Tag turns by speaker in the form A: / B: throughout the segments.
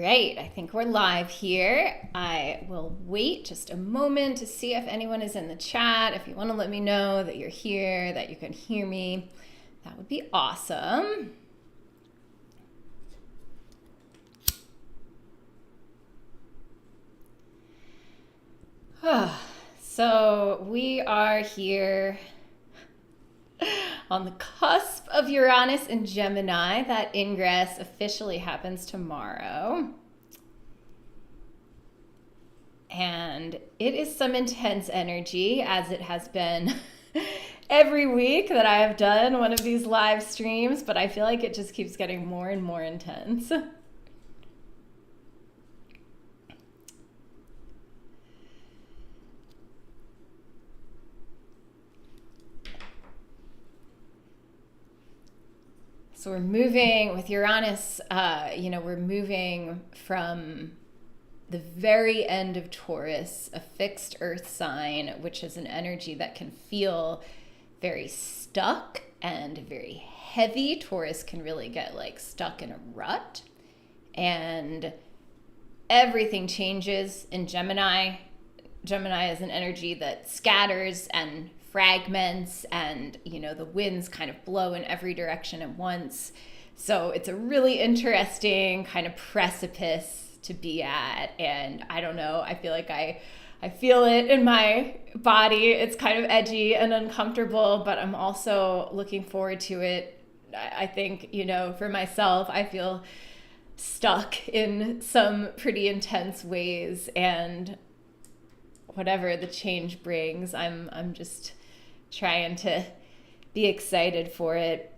A: right, I think we're live here. I will wait just a moment to see if anyone is in the chat. If you want to let me know that you're here, that you can hear me, that would be awesome. So we are here on the cusp of Uranus and Gemini. That ingress officially happens tomorrow. And it is some intense energy, as it has been every week that I have done one of these live streams, but I feel like it just keeps getting more and more intense. So we're moving with Uranus, we're moving from the very end of Taurus, a fixed earth sign, which is an energy that can feel very stuck and very heavy. Taurus can really get like stuck in a rut, and everything changes in Gemini. Gemini is an energy that scatters and fragments, and the winds kind of blow in every direction at once. So it's a really interesting kind of precipice to be at, and I don't know, I feel like I feel it in my body. It's kind of edgy and uncomfortable, but I'm also looking forward to it. I think, for myself, I feel stuck in some pretty intense ways, and whatever the change brings, I'm just trying to be excited for it.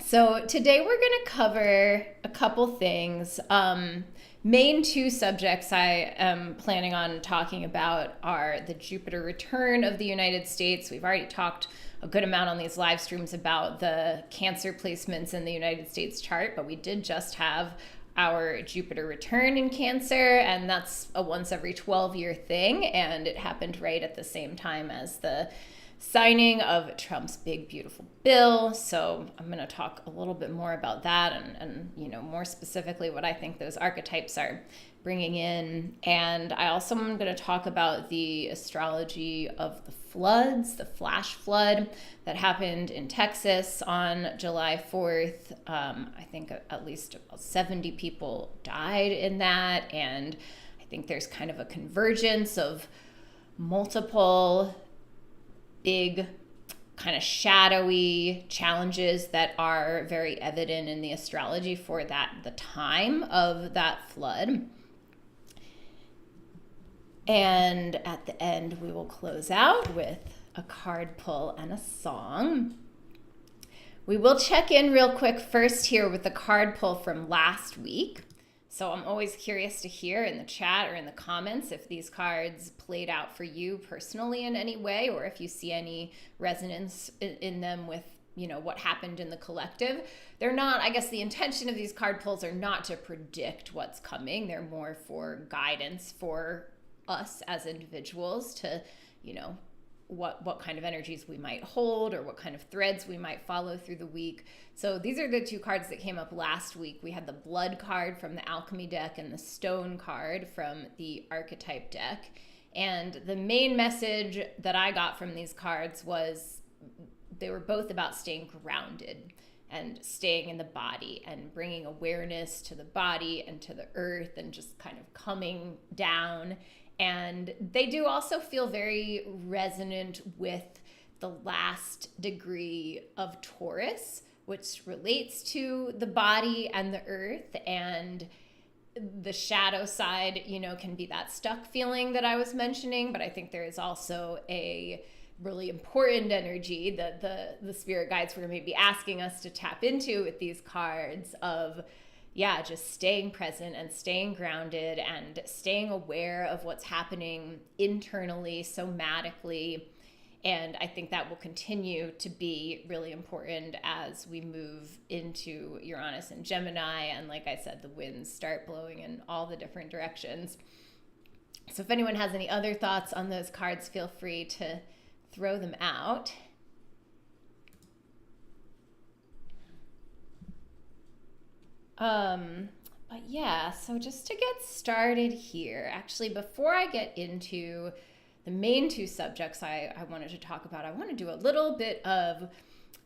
A: So today we're going to cover a couple things. Main two subjects I am planning on talking about are the Jupiter return of the United States. We've already talked a good amount on these live streams about the Cancer placements in the United States chart, but we did just have our Jupiter return in Cancer, and that's a once every 12-year thing, and it happened right at the same time as the signing of Trump's big beautiful bill. So I'm going to talk a little bit more about that and more specifically what I think those archetypes are bringing in. And I also am going to talk about the astrology of the floods, the flash flood that happened in Texas on July 4th. I think at least 70 people died in that, and I think there's kind of a convergence of multiple big kind of shadowy challenges that are very evident in the astrology for the time of that flood. And at the end, we will close out with a card pull and a song. We will check in real quick first here with the card pull from last week. So I'm always curious to hear in the chat or in the comments if these cards played out for you personally in any way, or if you see any resonance in them with, what happened in the collective. They're not, I guess the intention of these card pulls are not to predict what's coming. They're more for guidance for us as individuals to, what kind of energies we might hold or what kind of threads we might follow through the week. So these are the two cards that came up last week. We had the Blood card from the Alchemy deck and the Stone card from the Archetype deck. And the main message that I got from these cards was they were both about staying grounded and staying in the body and bringing awareness to the body and to the earth and just kind of coming down. And they do also feel very resonant with the last degree of Taurus, which relates to the body and the earth. And the shadow side, can be that stuck feeling that I was mentioning. But I think there is also a really important energy that the spirit guides were maybe asking us to tap into with these cards of just staying present and staying grounded and staying aware of what's happening internally, somatically. And I think that will continue to be really important as we move into Uranus and Gemini. And like I said, the winds start blowing in all the different directions. So if anyone has any other thoughts on those cards, feel free to throw them out. But yeah, so just to get started here, actually, before I get into the main two subjects I wanted to talk about, I want to do a little bit of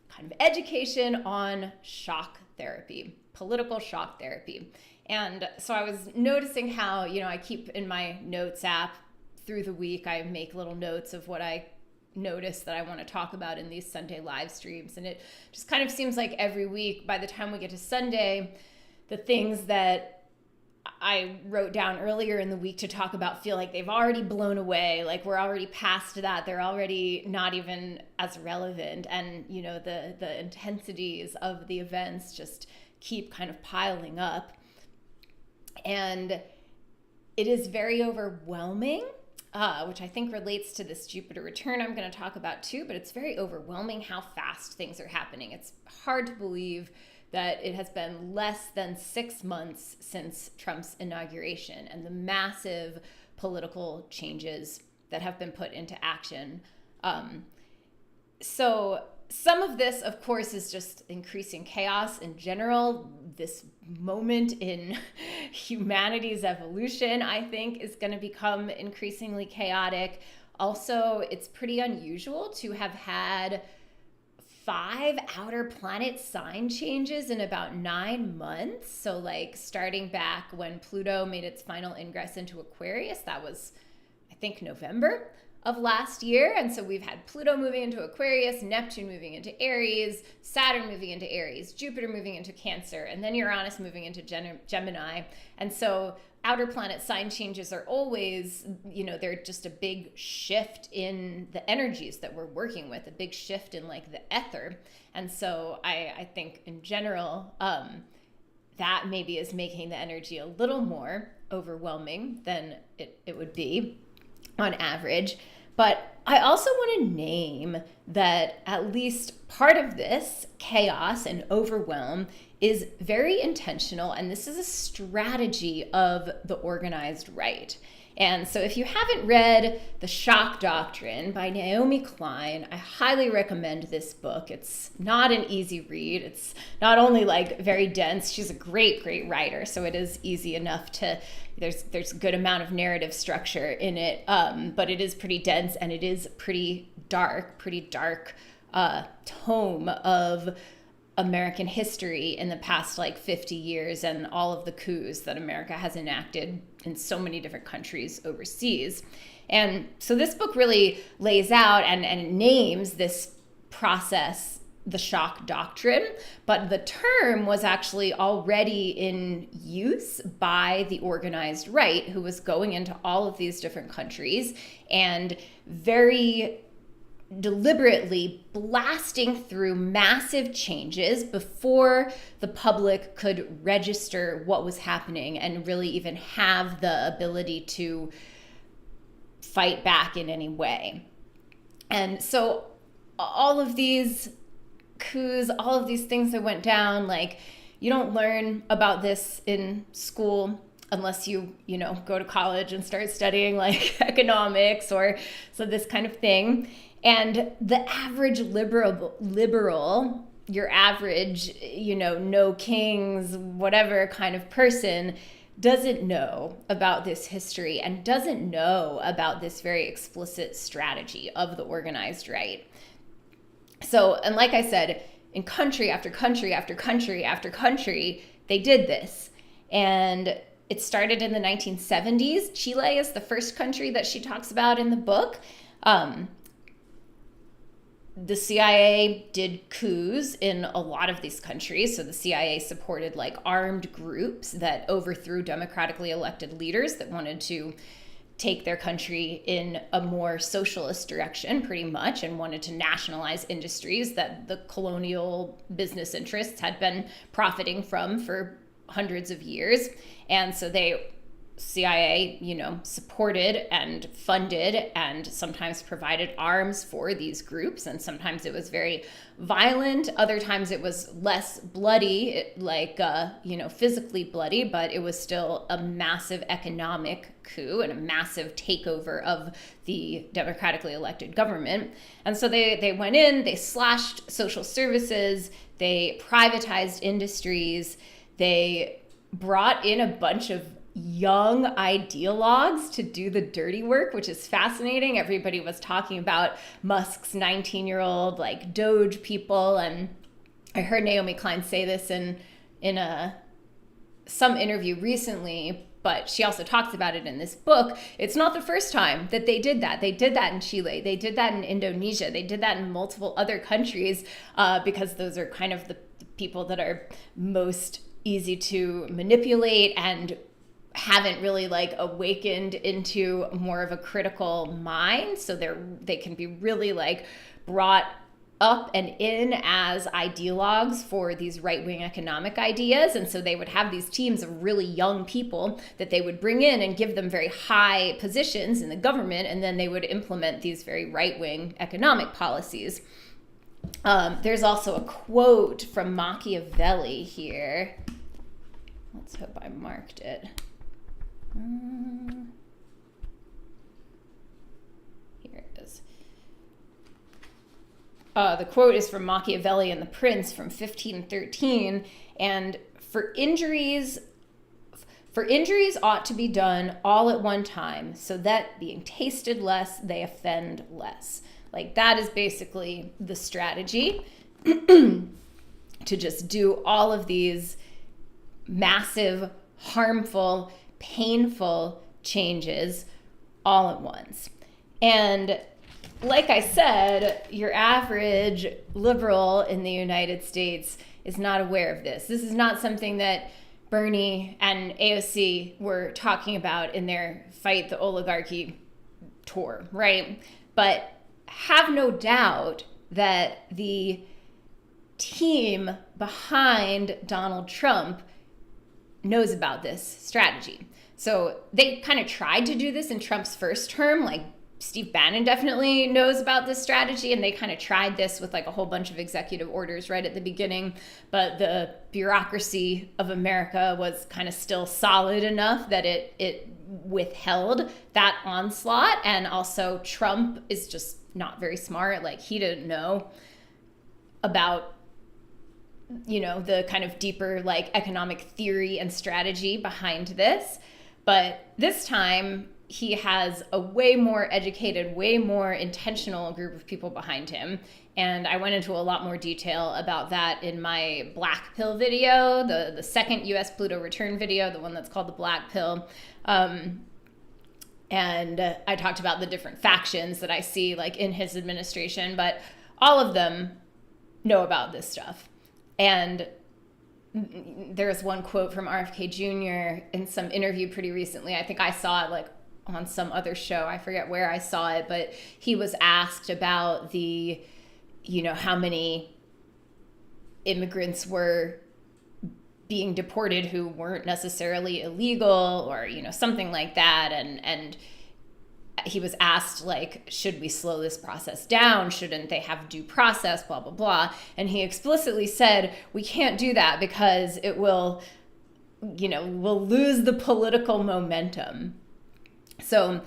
A: kind of education on shock therapy, political shock therapy. And so I was noticing how, I keep in my notes app through the week, I make little notes of what I notice that I want to talk about in these Sunday live streams. And it just kind of seems like every week, by the time we get to Sunday, the things that I wrote down earlier in the week to talk about feel like they've already blown away. Like we're already past that. They're already not even as relevant. And, the intensities of the events just keep kind of piling up. And it is very overwhelming, which I think relates to this Jupiter return I'm going to talk about too, but it's very overwhelming how fast things are happening. It's hard to believe that it has been less than 6 months since Trump's inauguration and the massive political changes that have been put into action. So some of this, of course, is just increasing chaos in general. This moment in humanity's evolution, I think, is going to become increasingly chaotic. Also, it's pretty unusual to have had 5 outer planet sign changes in about 9 months. So like starting back when Pluto made its final ingress into Aquarius, that was, I think, November of last year. And so we've had Pluto moving into Aquarius, Neptune moving into Aries, Saturn moving into Aries, Jupiter moving into Cancer, and then Uranus moving into Gemini. And so outer planet sign changes are always, they're just a big shift in the energies that we're working with, a big shift in like the ether. And so I think in general, that maybe is making the energy a little more overwhelming than it would be on average. But I also want to name that at least part of this chaos and overwhelm is very intentional, and this is a strategy of the organized right. And so if you haven't read The Shock Doctrine by Naomi Klein, I highly recommend this book. It's not an easy read. It's not only like very dense, she's a great, great writer, so it is easy enough to, there's a good amount of narrative structure in it, but it is pretty dense and it is pretty dark tome of American history in the past 50 years and all of the coups that America has enacted in so many different countries overseas. And so this book really lays out and names this process the Shock Doctrine, but the term was actually already in use by the organized right, who was going into all of these different countries and very deliberately blasting through massive changes before the public could register what was happening and really even have the ability to fight back in any way. And so all of these coups, all of these things that went down, you don't learn about this in school unless you go to college and start studying economics or so this kind of thing. And the average liberal, your average, no kings, whatever kind of person doesn't know about this history and doesn't know about this very explicit strategy of the organized right. So, and like I said, in country after country after country after country, they did this. And it started in the 1970s. Chile is the first country that she talks about in the book. The CIA did coups in a lot of these countries. So the CIA supported armed groups that overthrew democratically elected leaders that wanted to take their country in a more socialist direction, pretty much, and wanted to nationalize industries that the colonial business interests had been profiting from for hundreds of years. And so CIA, supported and funded and sometimes provided arms for these groups. And sometimes it was very violent. Other times it was less bloody, physically bloody, but it was still a massive economic coup and a massive takeover of the democratically elected government. And so they went in, they slashed social services, they privatized industries, they brought in a bunch of young ideologues to do the dirty work, which is fascinating. Everybody was talking about Musk's 19-year-old like Doge people, and I heard Naomi Klein say this in some interview recently, but she also talks about it in this book. It's not the first time that they did that. They did that in Chile. They did that in Indonesia. They did that in multiple other countries because those are kind of the people that are most easy to manipulate and haven't really like awakened into more of a critical mind. So they can be really like brought up and in as ideologues for these right-wing economic ideas. And so they would have these teams of really young people that they would bring in and give them very high positions in the government, and then they would implement these very right-wing economic policies. There's also a quote from Machiavelli here. Let's hope I marked it. Here it is. The quote is from Machiavelli and the Prince from 1513, and for injuries ought to be done all at one time, so that being tasted less, they offend less. Like, that is basically the strategy, to just do all of these massive, harmful, painful changes all at once. And like I said, your average liberal in the United States is not aware of this. This is not something that Bernie and AOC were talking about in their Fight the Oligarchy tour, right? But have no doubt that the team behind Donald Trump knows about this strategy. So they kind of tried to do this in Trump's first term. Like, Steve Bannon definitely knows about this strategy, and they kind of tried this with like a whole bunch of executive orders right at the beginning. But the bureaucracy of America was kind of still solid enough that it withheld that onslaught. And also Trump is just not very smart. Like, he didn't know about, you know, the kind of deeper like economic theory and strategy behind this. But this time he has a way more educated, way more intentional group of people behind him. And I went into a lot more detail about that in my Black Pill video, the second US Pluto return video, the one that's called the Black Pill. And I talked about the different factions that I see like in his administration, but all of them know about this stuff. And there's one quote from RFK Jr. in some interview pretty recently. I think I saw it like on some other show. I forget where I saw it, but he was asked about the, you know, how many immigrants were being deported who weren't necessarily illegal or, you know, something like that. And he was asked, like, should we slow this process down? Shouldn't they have due process, blah, blah, blah. And he explicitly said, we can't do that because it will, you know, we'll lose the political momentum. So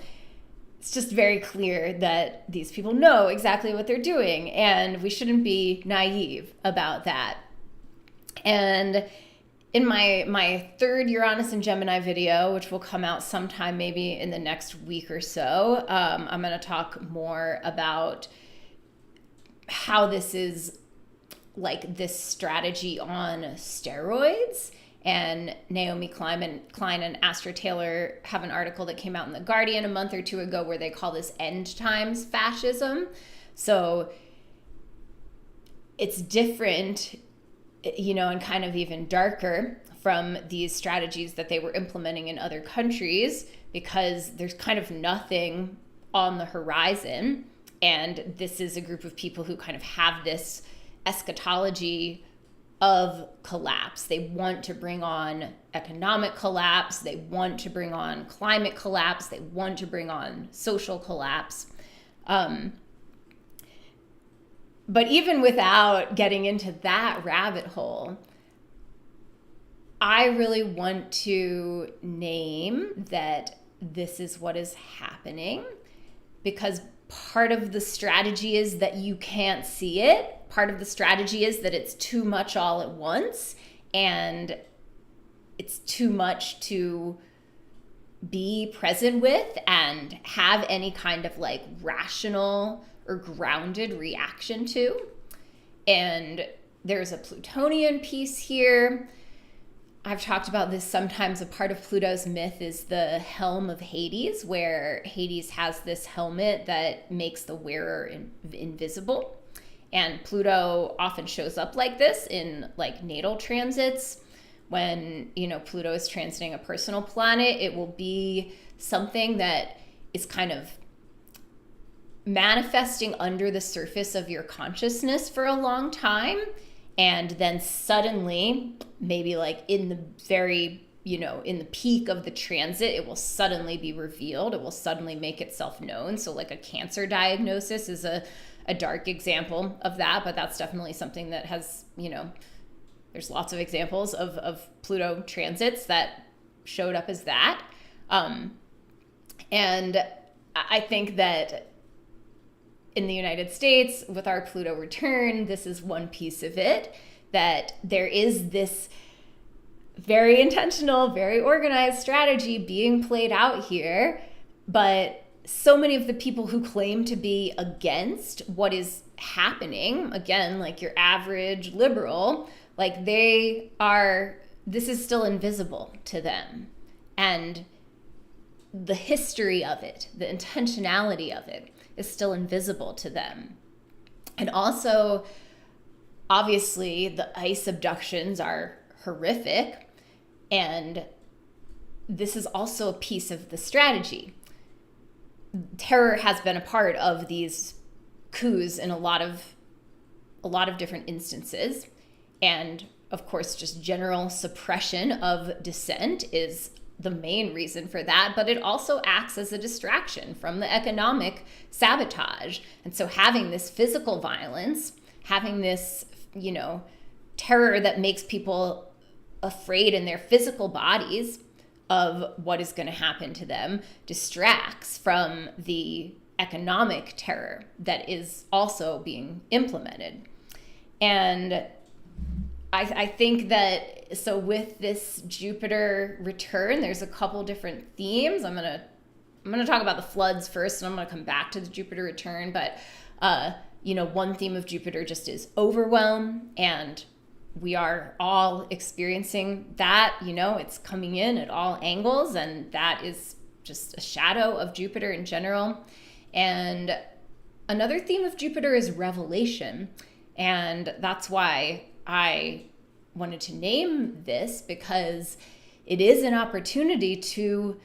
A: it's just very clear that these people know exactly what they're doing, and we shouldn't be naive about that. And in my third Uranus and Gemini video, which will come out sometime maybe in the next week or so, I'm going to talk more about how this is like this strategy on steroids. And Naomi Klein and Astra Taylor have an article that came out in The Guardian a month or two ago where they call this end times fascism. So it's different, you know, and kind of even darker from these strategies that they were implementing in other countries, because there's kind of nothing on the horizon. And this is a group of people who kind of have this eschatology of collapse. They want to bring on economic collapse. They want to bring on climate collapse. They want to bring on social collapse. But even without getting into that rabbit hole, I really want to name that this is what is happening, because part of the strategy is that you can't see it. Part of the strategy is that it's too much all at once. And it's too much to be present with and have any kind of like rational or grounded reaction to. And there's a Plutonian piece here. I've talked about this sometimes. A part of Pluto's myth is the helm of Hades, where Hades has this helmet that makes the wearer invisible. And Pluto often shows up like this in like natal transits. When, Pluto is transiting a personal planet, it will be something that is kind of manifesting under the surface of your consciousness for a long time. And then suddenly, maybe like in the very, in the peak of the transit, it will suddenly be revealed. It will suddenly make itself known. So like a cancer diagnosis is a dark example of that, but that's definitely something that has, there's lots of examples of Pluto transits that showed up as that. And I think that in the United States, with our Pluto return, this is one piece of it, that there is this very intentional, very organized strategy being played out here. But so many of the people who claim to be against what is happening, again, like your average liberal, like this is still invisible to them. And the history of it, the intentionality of it, is still invisible to them. And also, obviously, the ice abductions are horrific, and this is also a piece of the strategy. Terror has been a part of these coups in a lot of different instances, and of course, just general suppression of dissent is the main reason for that, but it also acts as a distraction from the economic sabotage. And so having this physical violence, having this, terror that makes people afraid in their physical bodies of what is going to happen to them, distracts from the economic terror that is also being implemented. And I think that, so with this Jupiter return, there's a couple different themes. I'm gonna talk about the floods first, and I'm gonna come back to the Jupiter return. But one theme of Jupiter just is overwhelm, and we are all experiencing that. It's coming in at all angles, and that is just a shadow of Jupiter in general. And another theme of Jupiter is revelation, and that's why I wanted to name this, because it is an opportunity to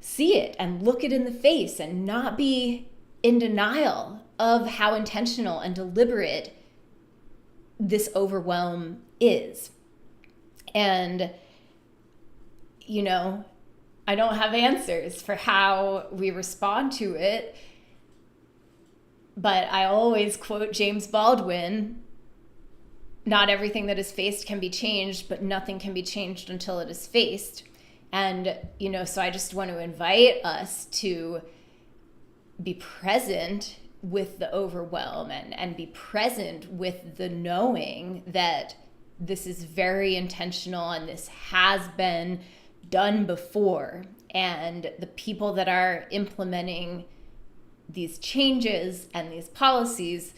A: see it and look it in the face and not be in denial of how intentional and deliberate this overwhelm is. And, I don't have answers for how we respond to it, but I always quote James Baldwin: not everything that is faced can be changed, but nothing can be changed until it is faced. And, so I just want to invite us to be present with the overwhelm and be present with the knowing that this is very intentional and this has been done before. And the people that are implementing these changes and these policies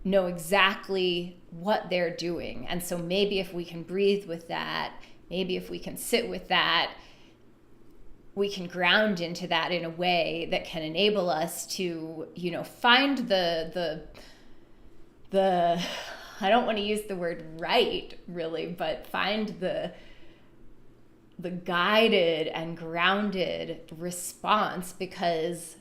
A: know exactly what they're doing. And so maybe if we can breathe with that, maybe if we can sit with that, we can ground into that in a way that can enable us to, find the I don't want to use the word right really, but find the guided and grounded response, because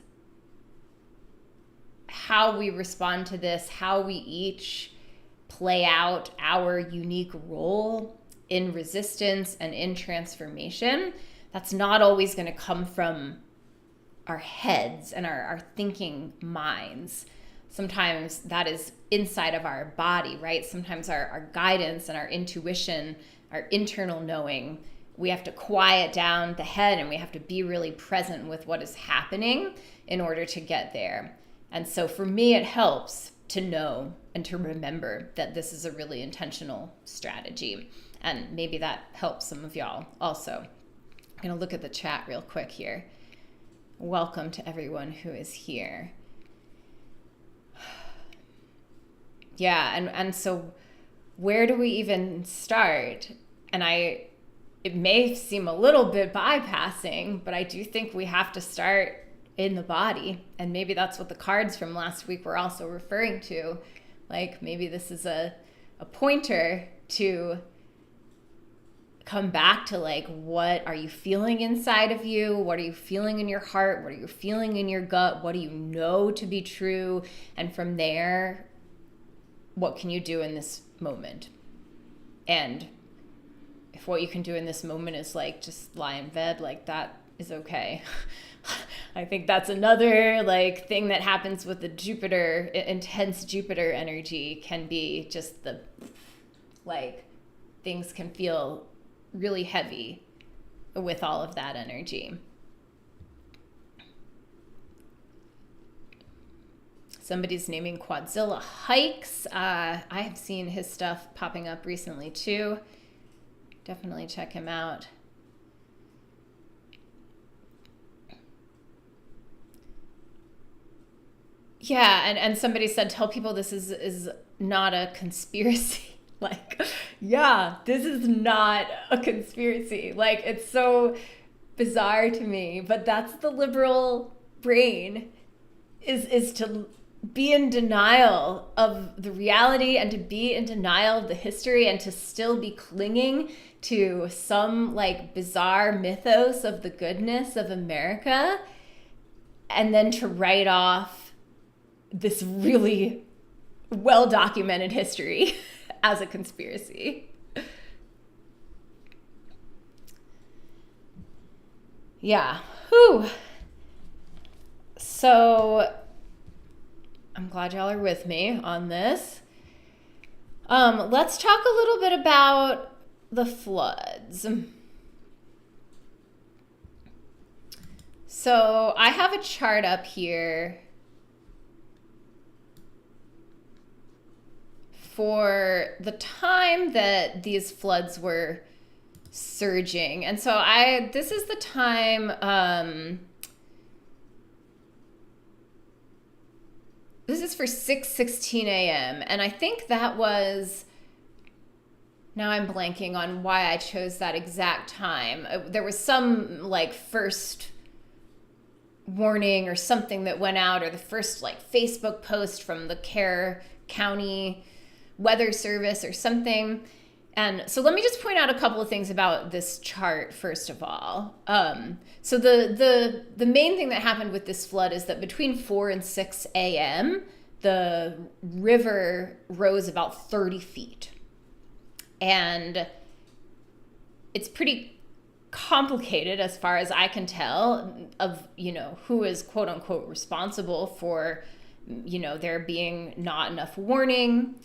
A: how we respond to this, how we each play out our unique role in resistance and in transformation, that's not always going to come from our heads and our thinking minds. Sometimes that is inside of our body, right? Sometimes our guidance and our intuition, our internal knowing, we have to quiet down the head and we have to be really present with what is happening in order to get there. And so for me, it helps to know and to remember that this is a really intentional strategy. And maybe that helps some of y'all also. I'm going to look at the chat real quick here. Welcome to everyone who is here. Yeah, and so where do we even start? And it may seem a little bit bypassing, but I do think we have to start in the body. And maybe that's what the cards from last week were also referring to. Like, maybe this is a pointer to come back to, like, what are you feeling inside of you? What are you feeling in your heart? What are you feeling in your gut? What do you know to be true? And from there, what can you do in this moment? And if what you can do in this moment is, like, just lie in bed, like, that is okay. I think that's another, like, thing that happens with the Jupiter, intense Jupiter energy, can be just the, like, things can feel really heavy with all of that energy. Somebody's naming Quadzilla Hikes. I have seen his stuff popping up recently too. Definitely check him out. Yeah, and somebody said, tell people this is not a conspiracy. Like, yeah, this is not a conspiracy. Like, it's so bizarre to me, but that's the liberal brain, is to be in denial of the reality and to be in denial of the history and to still be clinging to some, like, bizarre mythos of the goodness of America, and then to write off this really well-documented history as a conspiracy. Yeah. Whew. So I'm glad y'all are with me on this. Let's talk a little bit about the floods. So I have a chart up here for the time that these floods were surging. And so this is the time, this is for 6:16 a.m. And I think that was, now I'm blanking on why I chose that exact time. There was some, like, first warning or something that went out, or the first, like, Facebook post from the Kerr County Weather Service or something. And so let me just point out a couple of things about this chart, first of all. So the main thing that happened with this flood is that between 4 and 6 a.m., the river rose about 30 feet. And it's pretty complicated, as far as I can tell, of, you know, who is quote unquote responsible for, you know, there being not enough warning.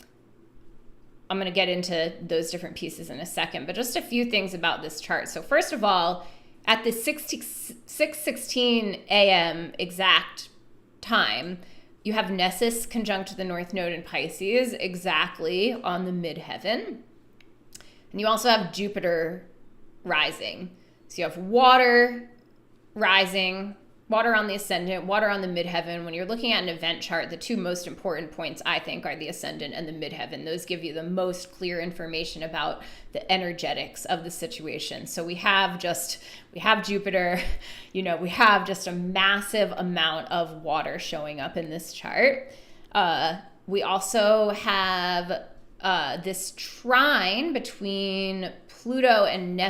A: I'm going to get into those different pieces in a second, but just a few things about this chart. So first of all, at the 6:16 a.m. exact time, you have Nessus conjunct the North Node in Pisces exactly on the midheaven. And you also have Jupiter rising. So you have water rising, water on the ascendant, water on the midheaven. When you're looking at an event chart, the two most important points, I think, are the ascendant and the midheaven. Those give you the most clear information about the energetics of the situation. So we have Jupiter, you know, we have just a massive amount of water showing up in this chart. We also have this trine between Pluto and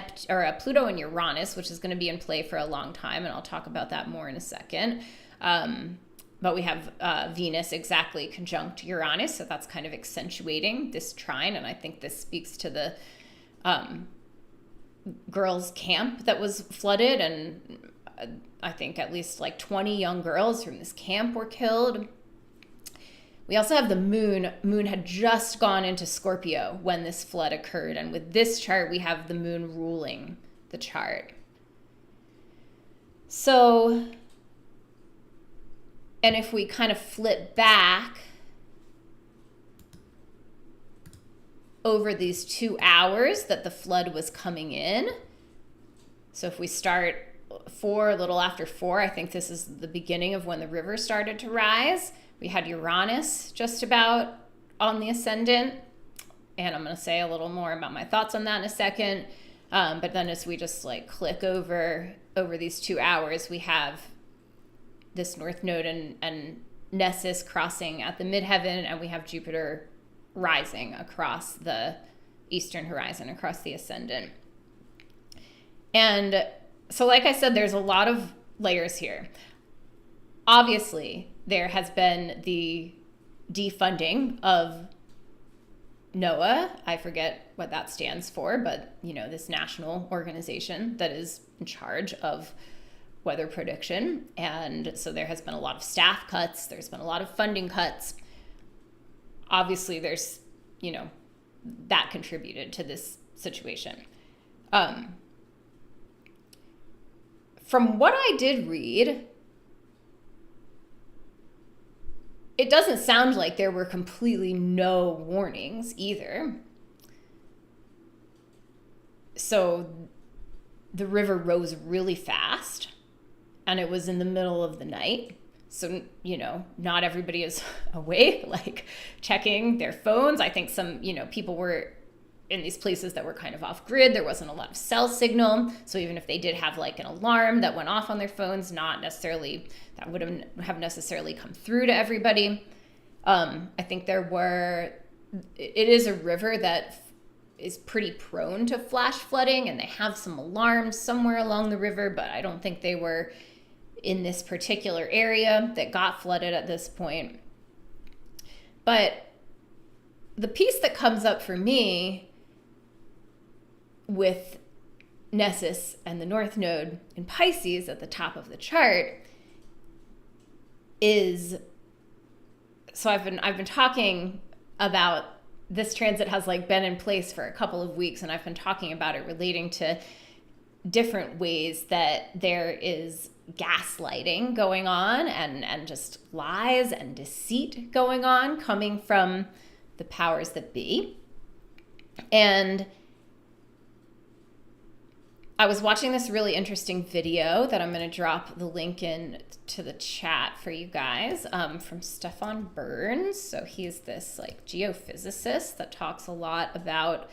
A: Pluto and Uranus, which is going to be in play for a long time, and I'll talk about that more in a second. But we have Venus exactly conjunct Uranus, so that's kind of accentuating this trine, and I think this speaks to the girls' camp that was flooded, and I think at least like 20 young girls from this camp were killed. We also have the moon. Moon had just gone into Scorpio when this flood occurred. And with this chart, we have the moon ruling the chart. So, and if we kind of flip back over these 2 hours that the flood was coming in. So if we start a little after 4, I think this is the beginning of when the river started to rise. We had Uranus just about on the ascendant. And I'm going to say a little more about my thoughts on that in a second. But then as we just like click over these 2 hours, we have this North Node and Nessus crossing at the midheaven, and we have Jupiter rising across the eastern horizon, across the ascendant. And so, like I said, there's a lot of layers here. Obviously, there has been the defunding of NOAA. I forget what that stands for, but this national organization that is in charge of weather prediction. And so there has been a lot of staff cuts. There's been a lot of funding cuts. Obviously, there's, that contributed to this situation. From what I did read, it doesn't sound like there were completely no warnings either. So the river rose really fast, and it was in the middle of the night. So, not everybody is awake, like checking their phones. I think some, people were in these places that were kind of off grid. There wasn't a lot of cell signal. So even if they did have like an alarm that went off on their phones, that wouldn't have necessarily come through to everybody. I think it is a river that is pretty prone to flash flooding, and they have some alarms somewhere along the river, but I don't think they were in this particular area that got flooded at this point. But the piece that comes up for me with Nessus and the North Node in Pisces at the top of the chart is, so I've been talking about this transit has like been in place for a couple of weeks, and I've been talking about it relating to different ways that there is gaslighting going on and just lies and deceit going on coming from the powers that be. And I was watching this really interesting video that I'm going to drop the link in to the chat for you guys, from Stefan Burns. So he's this like geophysicist that talks a lot about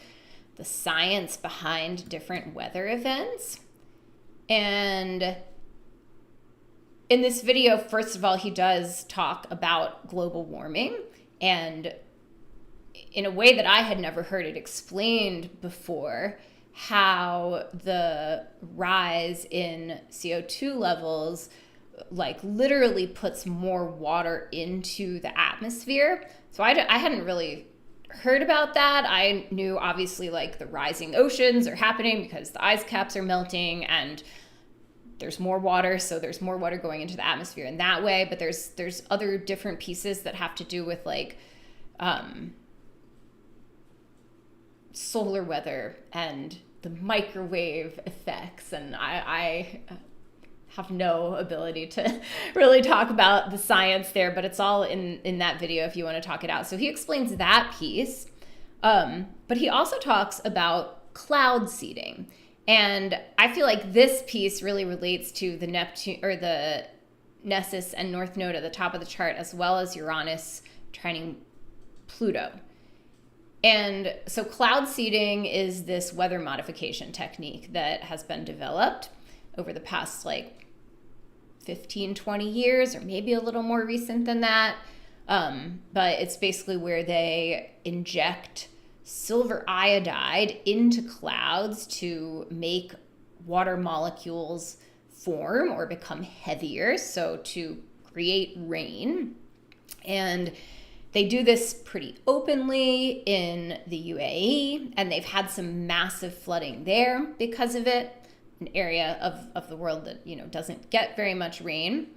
A: the science behind different weather events. And in this video, first of all, he does talk about global warming, and in a way that I had never heard it explained before, how the rise in CO2 levels like literally puts more water into the atmosphere. So I hadn't really heard about that. I knew obviously like the rising oceans are happening because the ice caps are melting and there's more water, so there's more water going into the atmosphere in that way. But there's other different pieces that have to do with like solar weather and the microwave effects, and I have no ability to really talk about the science there, but it's all in that video if you want to talk it out. So he explains that piece, but he also talks about cloud seeding, and I feel like this piece really relates to the Neptune or the Nessus and North Node at the top of the chart, as well as Uranus trining Pluto. And so cloud seeding is this weather modification technique that has been developed over the past like 15, 20 years, or maybe a little more recent than that. But it's basically where they inject silver iodide into clouds to make water molecules form or become heavier, so to create rain. And they do this pretty openly in the UAE, and they've had some massive flooding there because of it, an area of the world that, doesn't get very much rain.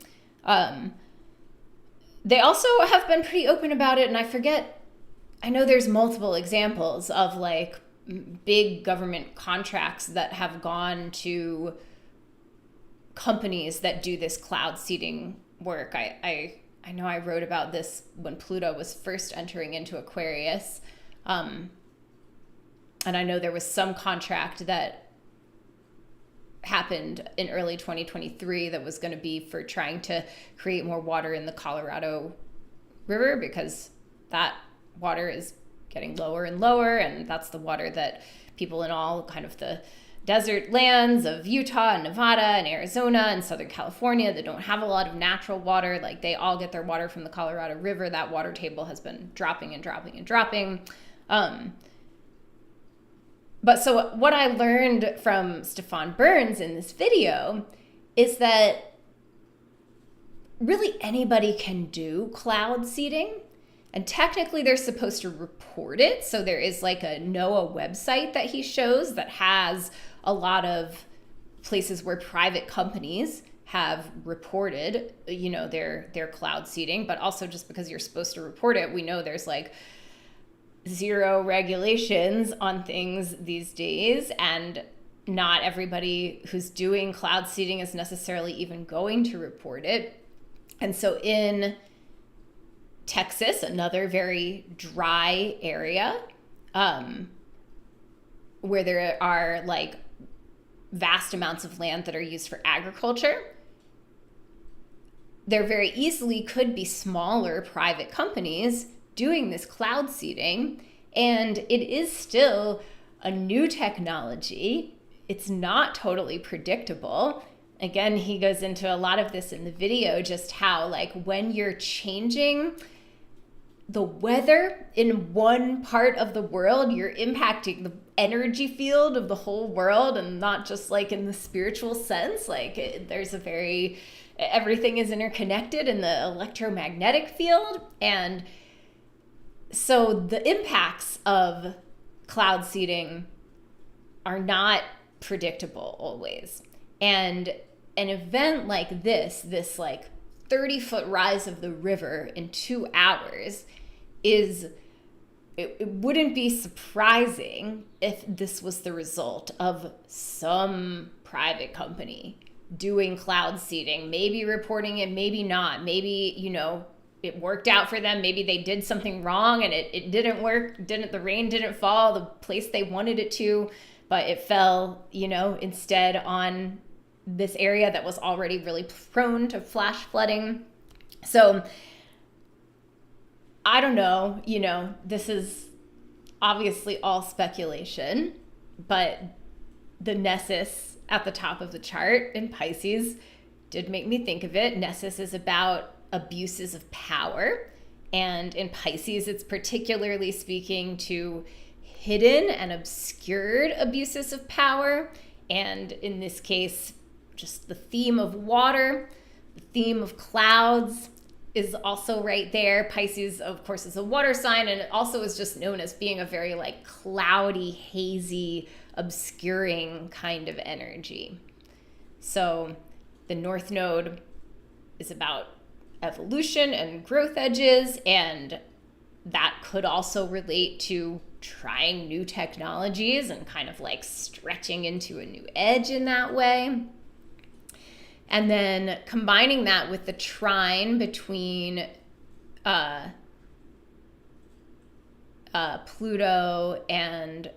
A: They also have been pretty open about it, and I know there's multiple examples of like big government contracts that have gone to companies that do this cloud seeding work. I know I wrote about this when Pluto was first entering into Aquarius. And I know there was some contract that happened in early 2023 that was going to be for trying to create more water in the Colorado River, because that water is getting lower and lower, and that's the water that people in all kind of the desert lands of Utah and Nevada and Arizona and Southern California that don't have a lot of natural water, like they all get their water from the Colorado River. That water table has been dropping and dropping and dropping. But so what I learned from Stefan Burns in this video is that really anybody can do cloud seeding. And technically they're supposed to report it. So there is like a NOAA website that he shows that has a lot of places where private companies have reported, you know, their cloud seeding. But also, just because you're supposed to report it, we know there's like zero regulations on things these days, and not everybody who's doing cloud seeding is necessarily even going to report it. And so in Texas, another very dry area, where there are like vast amounts of land that are used for agriculture, there very easily could be smaller private companies doing this cloud seeding, and it is still a new technology. It's not totally predictable. Again, he goes into a lot of this in the video, just how like when you're changing the weather in one part of the world, you're impacting the energy field of the whole world, and not just like in the spiritual sense. Like there's a very, everything is interconnected in the electromagnetic field. And so the impacts of cloud seeding are not predictable always. And an event like this like 30-foot rise of the river in 2 hours it wouldn't be surprising if this was the result of some private company doing cloud seeding, maybe reporting it, maybe not. Maybe, you know, it worked out for them. Maybe they did something wrong and it didn't work. The rain didn't fall the place they wanted it to, but it fell, you know, instead on this area that was already really prone to flash flooding. So I don't know, you know, this is obviously all speculation, but the Nessus at the top of the chart in Pisces did make me think of it. Nessus is about abuses of power. And in Pisces, it's particularly speaking to hidden and obscured abuses of power. And in this case, just the theme of water, the theme of clouds is also right there. Pisces, of course, is a water sign, and it also is just known as being a very like cloudy, hazy, obscuring kind of energy. So the North Node is about evolution and growth edges, and that could also relate to trying new technologies and kind of like stretching into a new edge in that way. And then combining that with the trine between Pluto and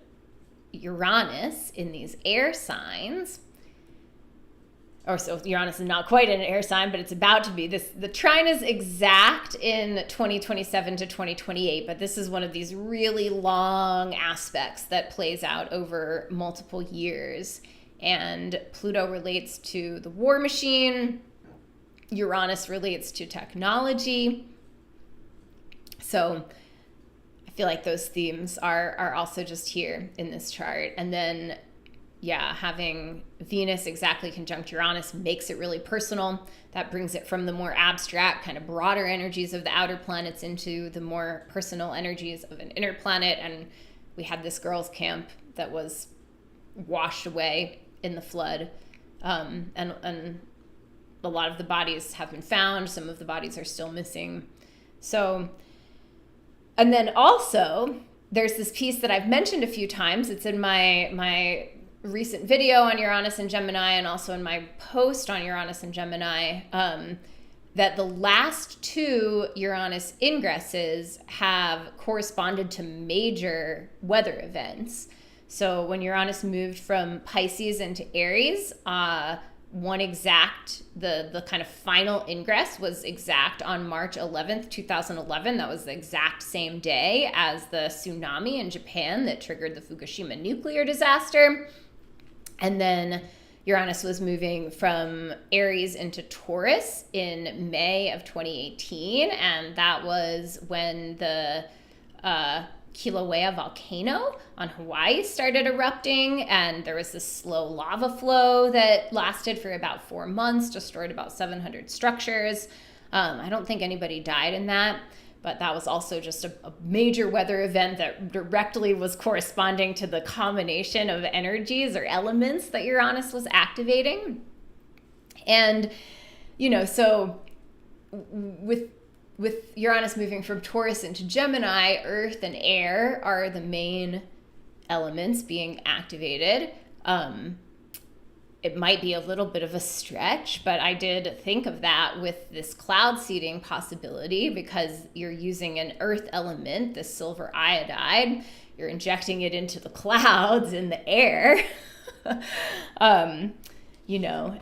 A: Uranus in these air signs. Or so Uranus is not quite an air sign, but it's about to be. The trine is exact in 2027 to 2028, but this is one of these really long aspects that plays out over multiple years. And Pluto relates to the war machine. Uranus relates to technology. So I feel like those themes are also just here in this chart. And then, yeah, having Venus exactly conjunct Uranus makes it really personal. That brings it from the more abstract, kind of broader energies of the outer planets into the more personal energies of an inner planet. And we had this girls' camp that was washed away in the flood, and a lot of the bodies have been found. Some of the bodies are still missing. So, and then also there's this piece that I've mentioned a few times. It's in my recent video on Uranus and Gemini, and also in my post on Uranus and Gemini, that the last 2 Uranus ingresses have corresponded to major weather events. So when Uranus moved from Pisces into Aries, the kind of final ingress was exact on March 11th, 2011. That was the exact same day as the tsunami in Japan that triggered the Fukushima nuclear disaster. And then Uranus was moving from Aries into Taurus in May of 2018. And that was when the Kilauea volcano on Hawaii started erupting, and there was this slow lava flow that lasted for about 4 months, destroyed about 700 structures. I don't think anybody died in that, but that was also just a major weather event that directly was corresponding to the combination of energies or elements that Uranus was activating. And, so with Uranus moving from Taurus into Gemini, earth and air are the main elements being activated. It might be a little bit of a stretch, but I did think of that with this cloud seeding possibility, because you're using an earth element, the silver iodide, you're injecting it into the clouds in the air.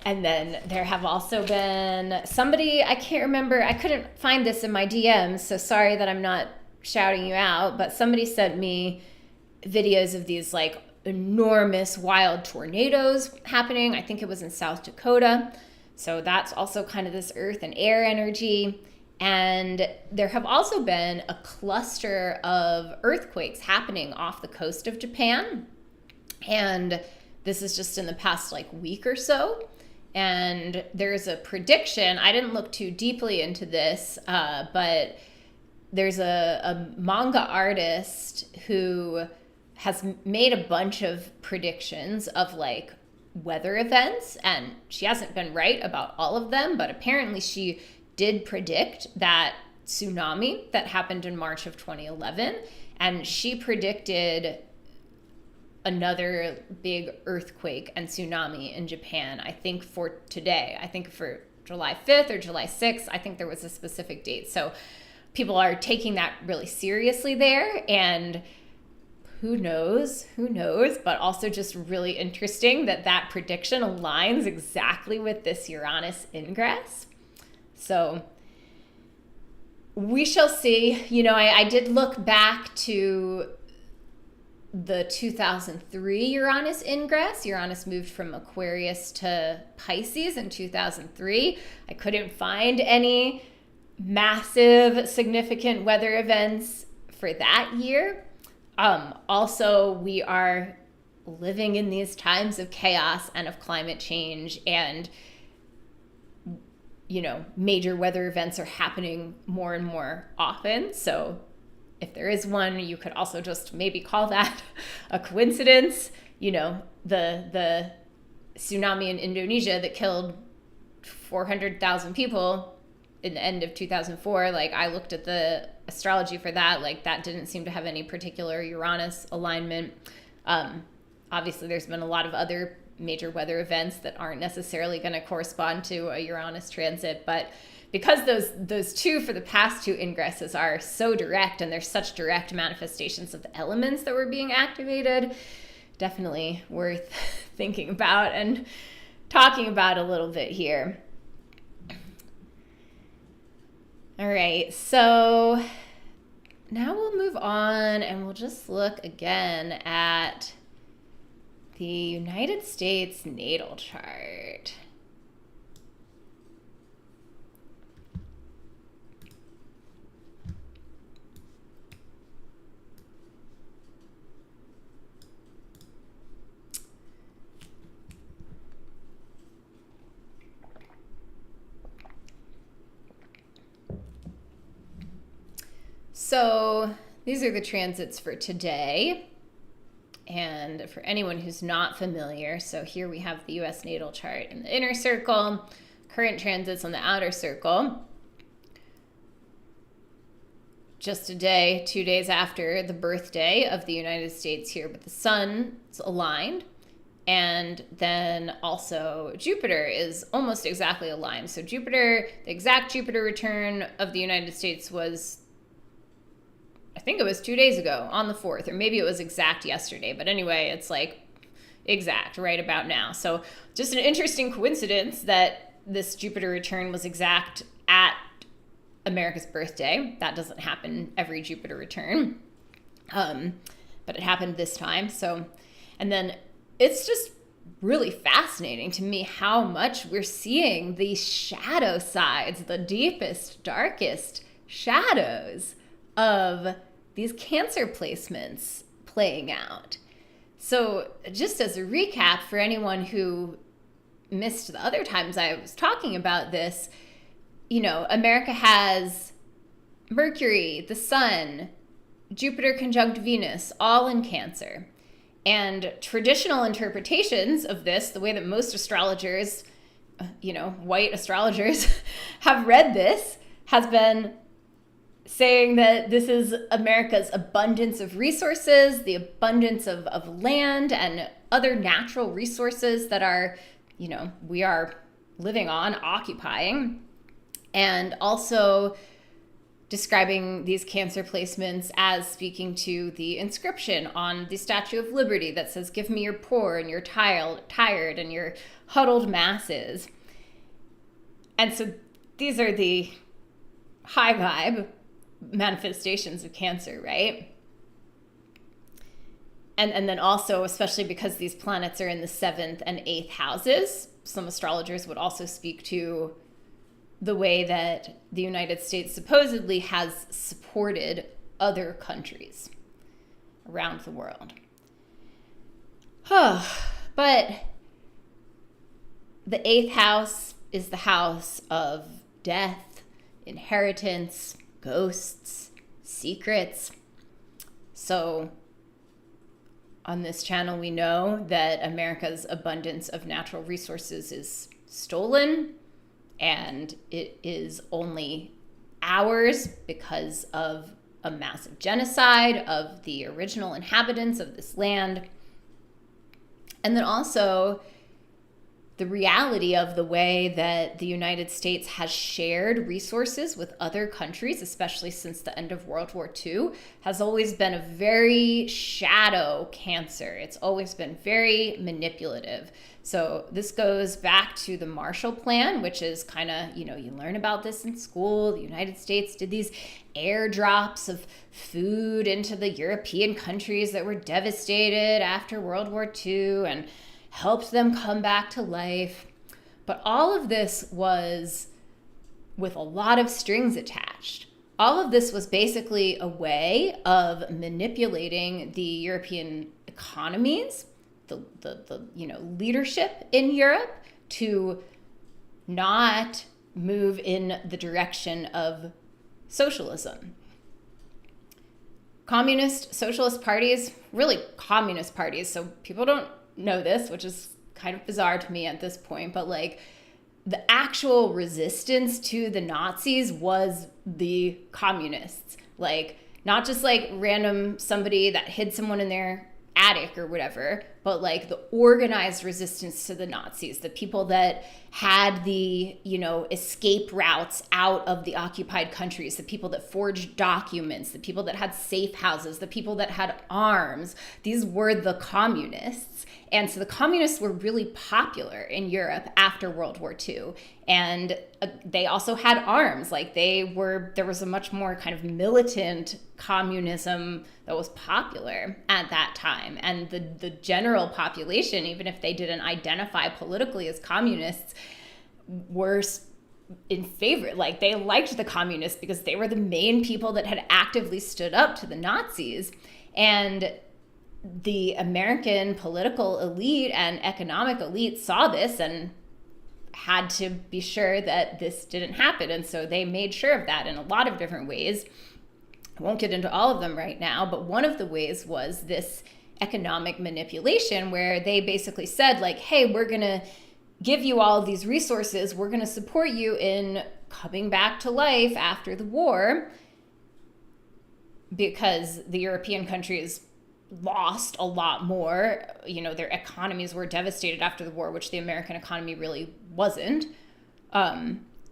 A: And then there have also been somebody, I can't remember, I couldn't find this in my DMs, so sorry that I'm not shouting you out, but somebody sent me videos of these like enormous wild tornadoes happening. I think it was in South Dakota. So that's also kind of this earth and air energy. And there have also been a cluster of earthquakes happening off the coast of Japan. And this is just in the past week or so. And there's a prediction. I didn't look too deeply into this, but there's a manga artist who has made a bunch of predictions of weather events. And she hasn't been right about all of them, but apparently she did predict that tsunami that happened in March of 2011. And she predicted another big earthquake and tsunami in Japan, I think for today. I think for July 5th or July 6th. I think there was a specific date. So people are taking that really seriously there. And who knows, but also just really interesting that prediction aligns exactly with this Uranus ingress. So we shall see. I did look back to the 2003 Uranus ingress. Uranus moved from Aquarius to Pisces in 2003. I couldn't find any massive significant weather events for that year. Also, we are living in these times of chaos and of climate change, and major weather events are happening more and more often. So if there is one, you could also just maybe call that a coincidence. The tsunami in Indonesia that killed 400,000 people in the end of 2004, I looked at the astrology for that, that didn't seem to have any particular Uranus alignment. Obviously, there's been a lot of other major weather events that aren't necessarily going to correspond to a Uranus transit, but because those two for the past two ingresses are so direct, and they're such direct manifestations of the elements that were being activated, definitely worth thinking about and talking about a little bit here. All right, so now we'll move on and we'll just look again at the United States natal chart. So these are the transits for today. And for anyone who's not familiar, so here we have the U.S. natal chart in the inner circle, current transits on the outer circle. Just a day, 2 days after the birthday of the United States here, but the sun is aligned. And then also Jupiter is almost exactly aligned. So Jupiter, the exact Jupiter return of the United States was, I think it was 2 days ago on the 4th, or maybe it was exact yesterday. But anyway, it's like exact right about now. So just an interesting coincidence that this Jupiter return was exact at America's birthday. That doesn't happen every Jupiter return. But it happened this time. So, and then it's just really fascinating to me how much we're seeing these shadow sides, the deepest, darkest shadows of these Cancer placements playing out. So just as a recap for anyone who missed the other times I was talking about this, you know, America has Mercury, the Sun, Jupiter conjunct Venus, all in Cancer. And traditional interpretations of this, the way that most astrologers, you know, white astrologers have read this, has been saying that this is America's abundance of resources, the abundance of land and other natural resources that are, you know, we are living on, occupying, and also describing these Cancer placements as speaking to the inscription on the Statue of Liberty that says, "Give me your poor and your tired and your huddled masses." And so these are the high vibe manifestations of Cancer, right? And then also, especially because these planets are in the 7th and 8th houses, some astrologers would also speak to the way that the United States supposedly has supported other countries around the world. But the 8th house is the house of death, inheritance, ghosts, secrets. So on this channel, we know that America's abundance of natural resources is stolen, and it is only ours because of a massive genocide of the original inhabitants of this land. And then also the reality of the way that the United States has shared resources with other countries, especially since the end of World War II, has always been a very shadow Cancer. It's always been very manipulative. So this goes back to the Marshall Plan, which is kind of, you know, you learn about this in school. The United States did these airdrops of food into the European countries that were devastated after World War II and helped them come back to life. But all of this was with a lot of strings attached. All of this was basically a way of manipulating the European economies, the you know, leadership in Europe to not move in the direction of socialism. Communist, socialist parties, really communist parties, so people don't know this, which is kind of bizarre to me at this point, but like the actual resistance to the Nazis was the communists. Like not just like random somebody that hid someone in their attic or whatever, but like the organized resistance to the Nazis, the people that had the, you know, escape routes out of the occupied countries, the people that forged documents, the people that had safe houses, the people that had arms. These were the communists. And so the communists were really popular in Europe after World War II. And they also had arms. Like there was a much more kind of militant communism that was popular at that time. And the general population, even if they didn't identify politically as communists, were in favor. Like they liked the communists because they were the main people that had actively stood up to the Nazis. And the American political elite and economic elite saw this and had to be sure that this didn't happen. And so they made sure of that in a lot of different ways. I won't get into all of them right now, but one of the ways was this economic manipulation where they basically said like, hey, we're going to give you all of these resources. We're going to support you in coming back to life after the war, because the European countries lost a lot more. You know, their economies were devastated after the war, which the American economy really wasn't.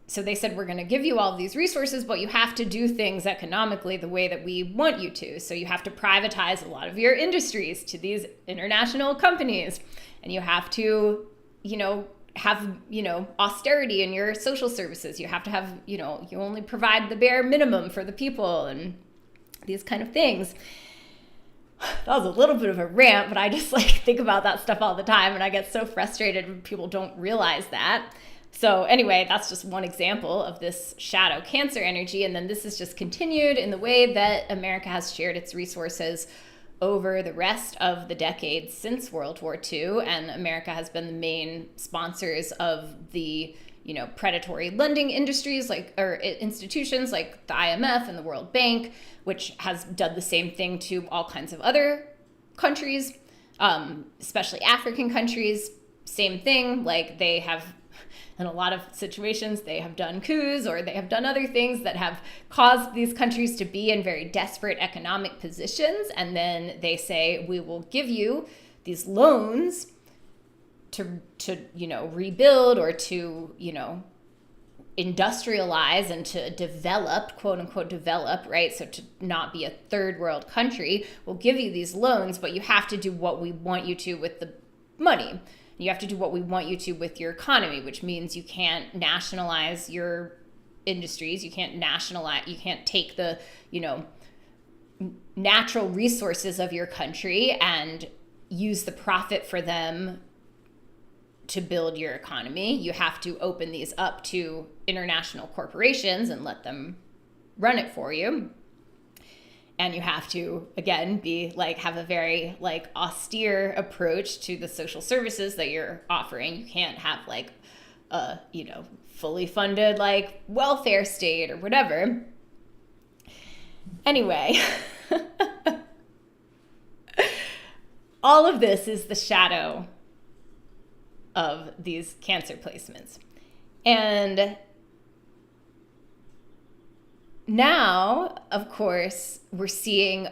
A: so they said, we're going to give you all of these resources, but you have to do things economically the way that we want you to. So you have to privatize a lot of your industries to these international companies. And you have to, have, austerity in your social services. You have to have, you only provide the bare minimum for the people and these kind of things. That was a little bit of a rant, but I just think about that stuff all the time. And I get so frustrated when people don't realize that. So anyway, that's just one example of this shadow Cancer energy. And then this is just continued in the way that America has shared its resources over the rest of the decades since World War II. And America has been the main sponsors of the, predatory lending industries or institutions like the IMF and the World Bank, which has done the same thing to all kinds of other countries, especially African countries. Same thing, they have, in a lot of situations, they have done coups or they have done other things that have caused these countries to be in very desperate economic positions. And then they say, we will give you these loans to rebuild or to, industrialize and to develop, quote unquote, develop, right? So to not be a third world country, we'll give you these loans, but you have to do what we want you to with the money. You have to do what we want you to with your economy, which means you can't nationalize your industries. You can't take the, natural resources of your country and use the profit for them to build your economy. You have to open these up to international corporations and let them run it for you. And you have to, again, have a very austere approach to the social services that you're offering. You can't have a, fully funded welfare state or whatever. Anyway, all of this is the shadow of these Cancer placements. And now, of course, we're seeing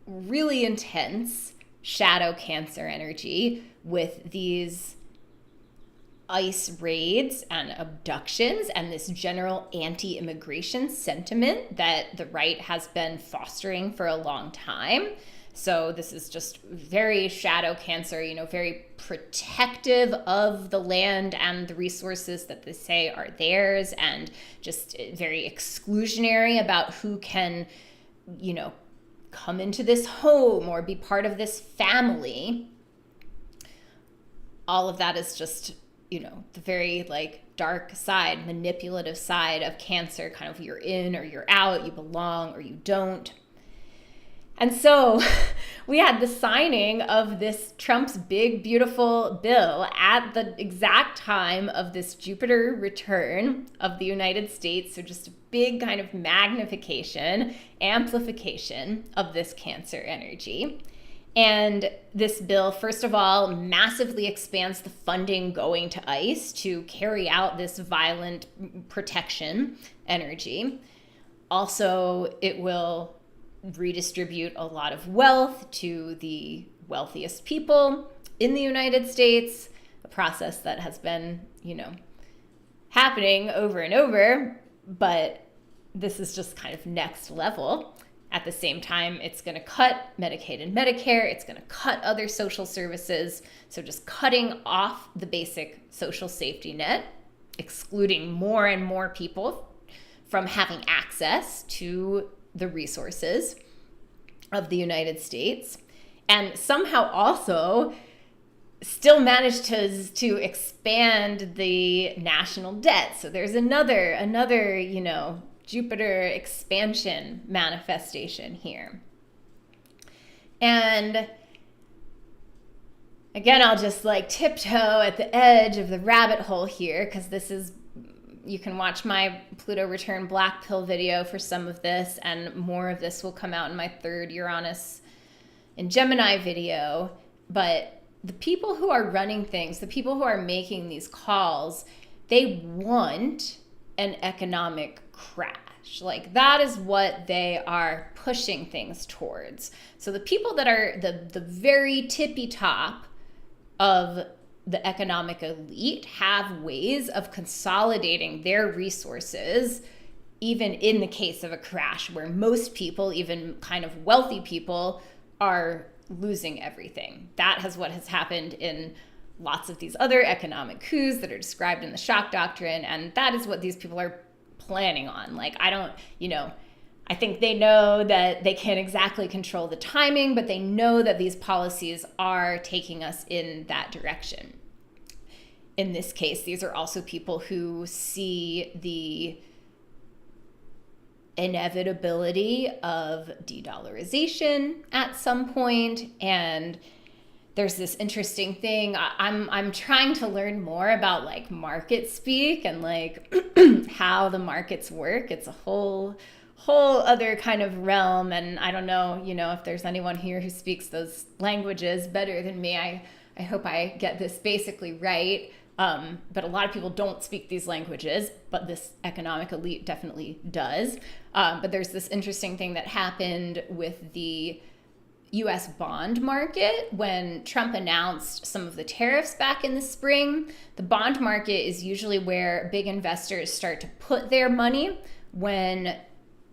A: really intense shadow Cancer energy with these ICE raids and abductions and this general anti-immigration sentiment that the right has been fostering for a long time. So this is just very shadow Cancer, very protective of the land and the resources that they say are theirs, and just very exclusionary about who can, come into this home or be part of this family. All of that is just, the very dark side, manipulative side of Cancer, kind of you're in or you're out, you belong or you don't. And so we had the signing of this Trump's big, beautiful bill at the exact time of this Jupiter return of the United States. So just a big kind of magnification, amplification of this Cancer energy. And this bill, first of all, massively expands the funding going to ICE to carry out this violent protection energy. Also, it will redistribute a lot of wealth to the wealthiest people in the United States, a process that has been, happening over and over, but this is just kind of next level. At the same time, it's going to cut Medicaid and Medicare. It's going to cut other social services. So just cutting off the basic social safety net, excluding more and more people from having access to the resources of the United States, and somehow also still managed to expand the national debt. So there's another Jupiter expansion manifestation here. And again, I'll just tiptoe at the edge of the rabbit hole here, because you can watch my Pluto return black pill video for some of this, and more of this will come out in my third Uranus in Gemini video. But the people who are running things, the people who are making these calls, they want an economic crash. That is what they are pushing things towards. So the people that are the very tippy top of the economic elite have ways of consolidating their resources, even in the case of a crash where most people, even kind of wealthy people, are losing everything. That is what has happened in lots of these other economic coups that are described in the Shock Doctrine, and that is what these people are planning on. Like, I think they know that they can't exactly control the timing, but they know that these policies are taking us in that direction. In this case, these are also people who see the inevitability of de-dollarization at some point, and there's this interesting thing. I'm trying to learn more about like market speak and like how the markets work. It's a whole other kind of realm, and I don't know, if there's anyone here who speaks those languages better than me. I hope I get this basically right. But a lot of people don't speak these languages, but this economic elite definitely does. But there's this interesting thing that happened with the US bond market when Trump announced some of the tariffs back in the spring. The bond market is usually where big investors start to put their money when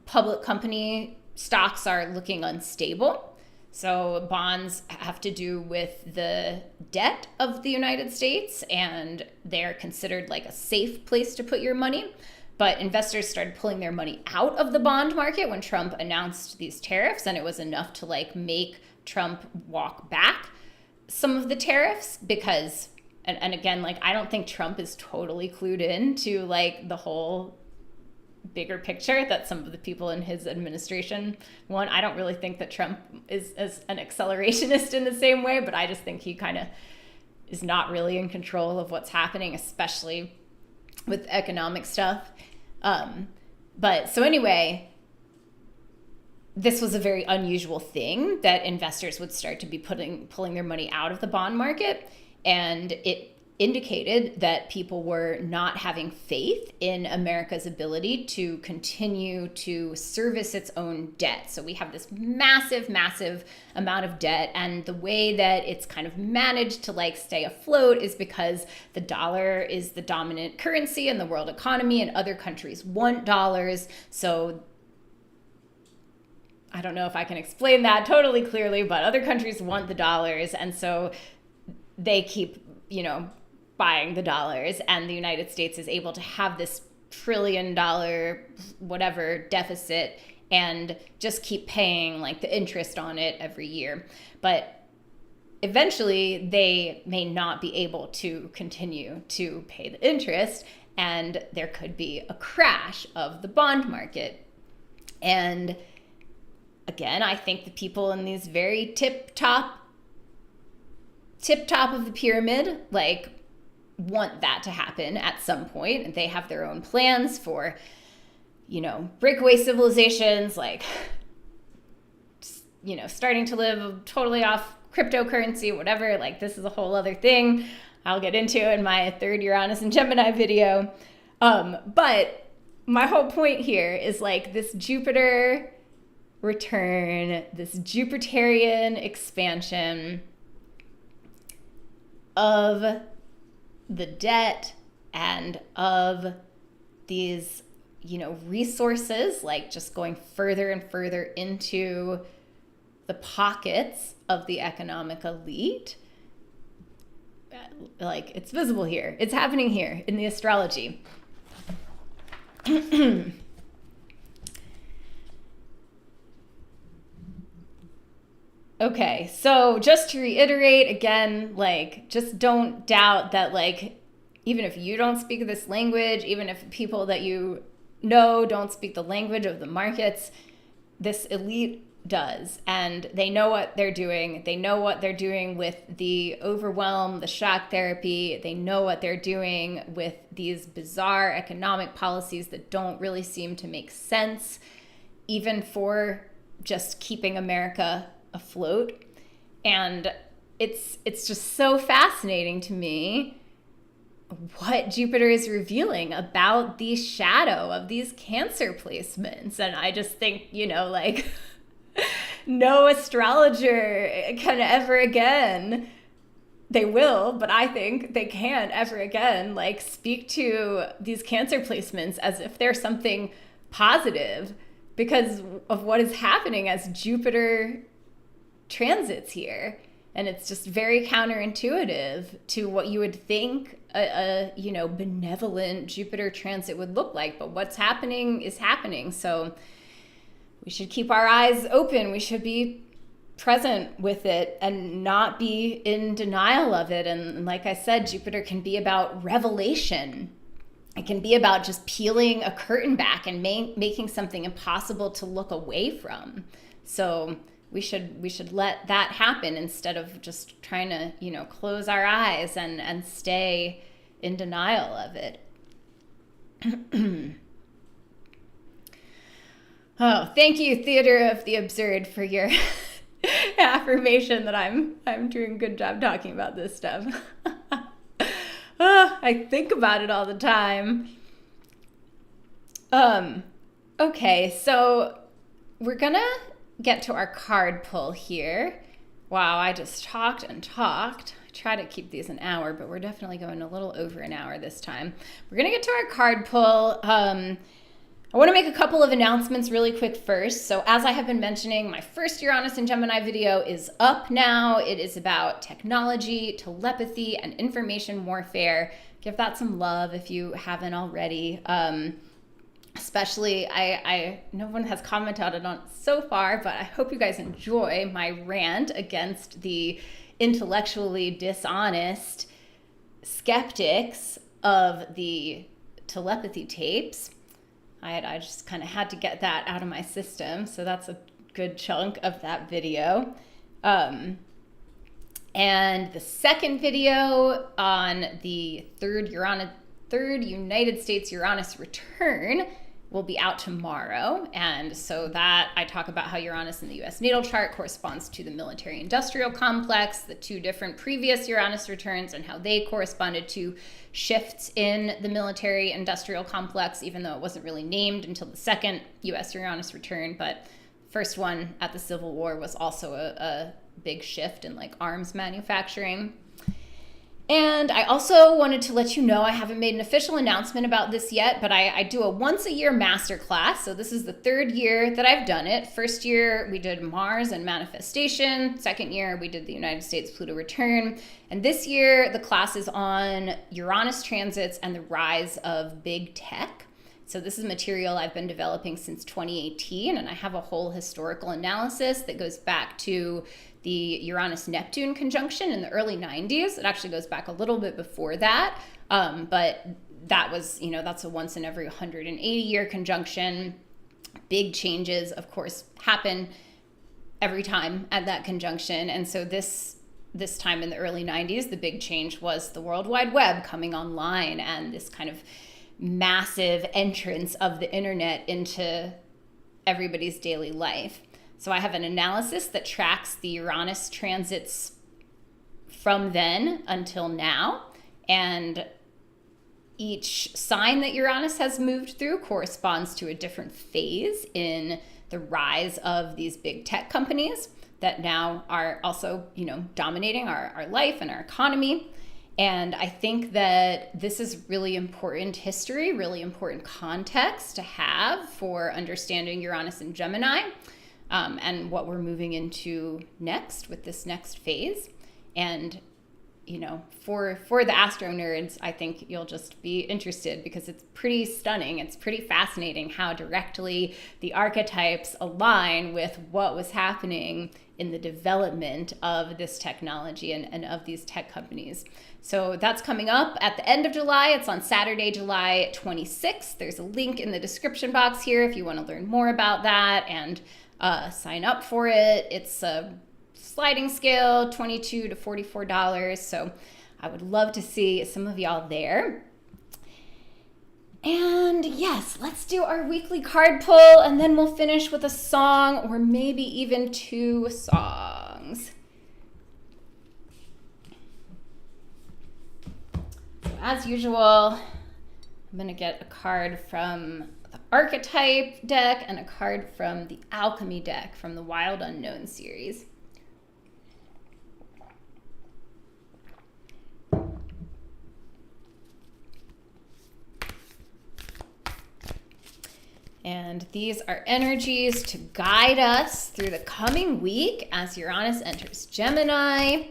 A: public company stocks are looking unstable. So bonds have to do with the debt of the United States, and they're considered like a safe place to put your money. But investors started pulling their money out of the bond market when Trump announced these tariffs, and it was enough to like make Trump walk back some of the tariffs because, and again, like I don't think Trump is totally clued in to like the whole bigger picture that some of the people in his administration want. I don't really think that Trump is as an accelerationist in the same way, but I just think he kind of is not really in control of what's happening, especially with economic stuff. But so anyway, this was a very unusual thing that investors would start to be pulling their money out of the bond market. And it indicated that people were not having faith in America's ability to continue to service its own debt. So we have this massive, massive amount of debt, and the way that it's kind of managed to like stay afloat is because the dollar is the dominant currency in the world economy, and other countries want dollars. So I don't know if I can explain that totally clearly, but other countries want the dollars, and so they keep, buying the dollars, and the United States is able to have this $1 trillion whatever deficit and just keep paying like the interest on it every year. But eventually they may not be able to continue to pay the interest, and there could be a crash of the bond market. And again, I think the people in these very tip top of the pyramid, like, want that to happen at some point. And they have their own plans for, breakaway civilizations, like, starting to live totally off cryptocurrency, whatever. Like, this is a whole other thing I'll get into in my third Uranus and Gemini video. But my whole point here is like this Jupiter return, this Jupiterian expansion of the debt and of these, resources, like just going further and further into the pockets of the economic elite. Like, it's visible here. It's happening here in the astrology. Okay, so just to reiterate again, like, just don't doubt that, like, even if you don't speak this language, even if people that you know don't speak the language of the markets, this elite does. And they know what they're doing. They know what they're doing with the overwhelm, the shock therapy. They know what they're doing with these bizarre economic policies that don't really seem to make sense, even for just keeping America afloat. And it's just so fascinating to me what Jupiter is revealing about the shadow of these Cancer placements. And I just think, no astrologer can ever again they will, but I think they can't ever again like speak to these Cancer placements as if they're something positive because of what is happening as Jupiter transits here. And it's just very counterintuitive to what you would think a benevolent Jupiter transit would look like. But what's happening is happening. So we should keep our eyes open. We should be present with it and not be in denial of it. And like I said, Jupiter can be about revelation. It can be about just peeling a curtain back and making something impossible to look away from. So we should let that happen instead of just trying to, close our eyes and stay in denial of it. Oh, thank you, Theater of the Absurd, for your affirmation that I'm doing a good job talking about this stuff. I think about it all the time. Okay, so we're gonna get to our card pull here. Wow, I just talked and talked. I try to keep these an hour, but we're definitely going a little over an hour this time. We're gonna get to our card pull. I want to make a couple of announcements really quick first. So as I have been mentioning, my first Uranus and Gemini video is up now. It is about technology, telepathy, and information warfare. Give that some love if you haven't already. Especially, I no one has commented on it so far, but I hope you guys enjoy my rant against the intellectually dishonest skeptics of the telepathy tapes. I just kind of had to get that out of my system. So that's a good chunk of that video. And the second video on the third United States Uranus return will be out tomorrow. And so that I talk about how Uranus in the US natal chart corresponds to the military industrial complex, the two different previous Uranus returns and how they corresponded to shifts in the military industrial complex, even though it wasn't really named until the second US Uranus return. But first one at the Civil War was also a big shift in like arms manufacturing. And I also wanted to let you know, I haven't made an official announcement about this yet, but I do a once a year masterclass. So this is the third year that I've done it. First year we did Mars and manifestation. Second year we did the United States Pluto return. And this year the class is on Uranus transits and the rise of big tech. So this is material I've been developing since 2018, and I have a whole historical analysis that goes back to the Uranus-Neptune conjunction in the early 90s. It actually goes back a little bit before that, but that was, that's a once in every 180 year conjunction. Big changes, of course, happen every time at that conjunction. And so this time in the early 90s, the big change was the World Wide Web coming online and this kind of massive entrance of the internet into everybody's daily life. So I have an analysis that tracks the Uranus transits from then until now, and each sign that Uranus has moved through corresponds to a different phase in the rise of these big tech companies that now are also, dominating our life and our economy. And I think that this is really important history, really important context to have for understanding Uranus and Gemini, and what we're moving into next with this next phase. And, for the astro nerds, I think you'll just be interested because it's pretty stunning. It's pretty fascinating how directly the archetypes align with what was happening in the development of this technology and of these tech companies. So that's coming up at the end of July. It's on Saturday, July 26th. There's a link in the description box here if you want to learn more about that and sign up for it. It's a sliding scale, $22 to $44. So I would love to see some of y'all there. And yes, let's do our weekly card pull, and then we'll finish with a song or maybe even two songs. So as usual, I'm going to get a card from the Archetype deck and a card from the Alchemy deck from the Wild Unknown series. And these are energies to guide us through the coming week as Uranus enters Gemini,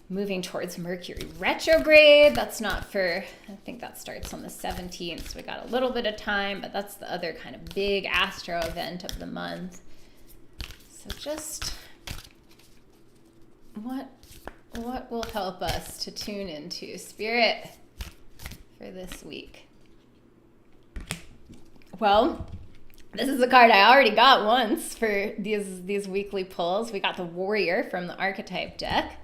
A: moving towards Mercury retrograde. That's not for, I think that starts on the 17th, so we got a little bit of time, but that's the other kind of big astro event of the month. So just what will help us to tune into Spirit for this week? Well, this is a card I already got once for these weekly pulls. We got the Warrior from the Archetype deck.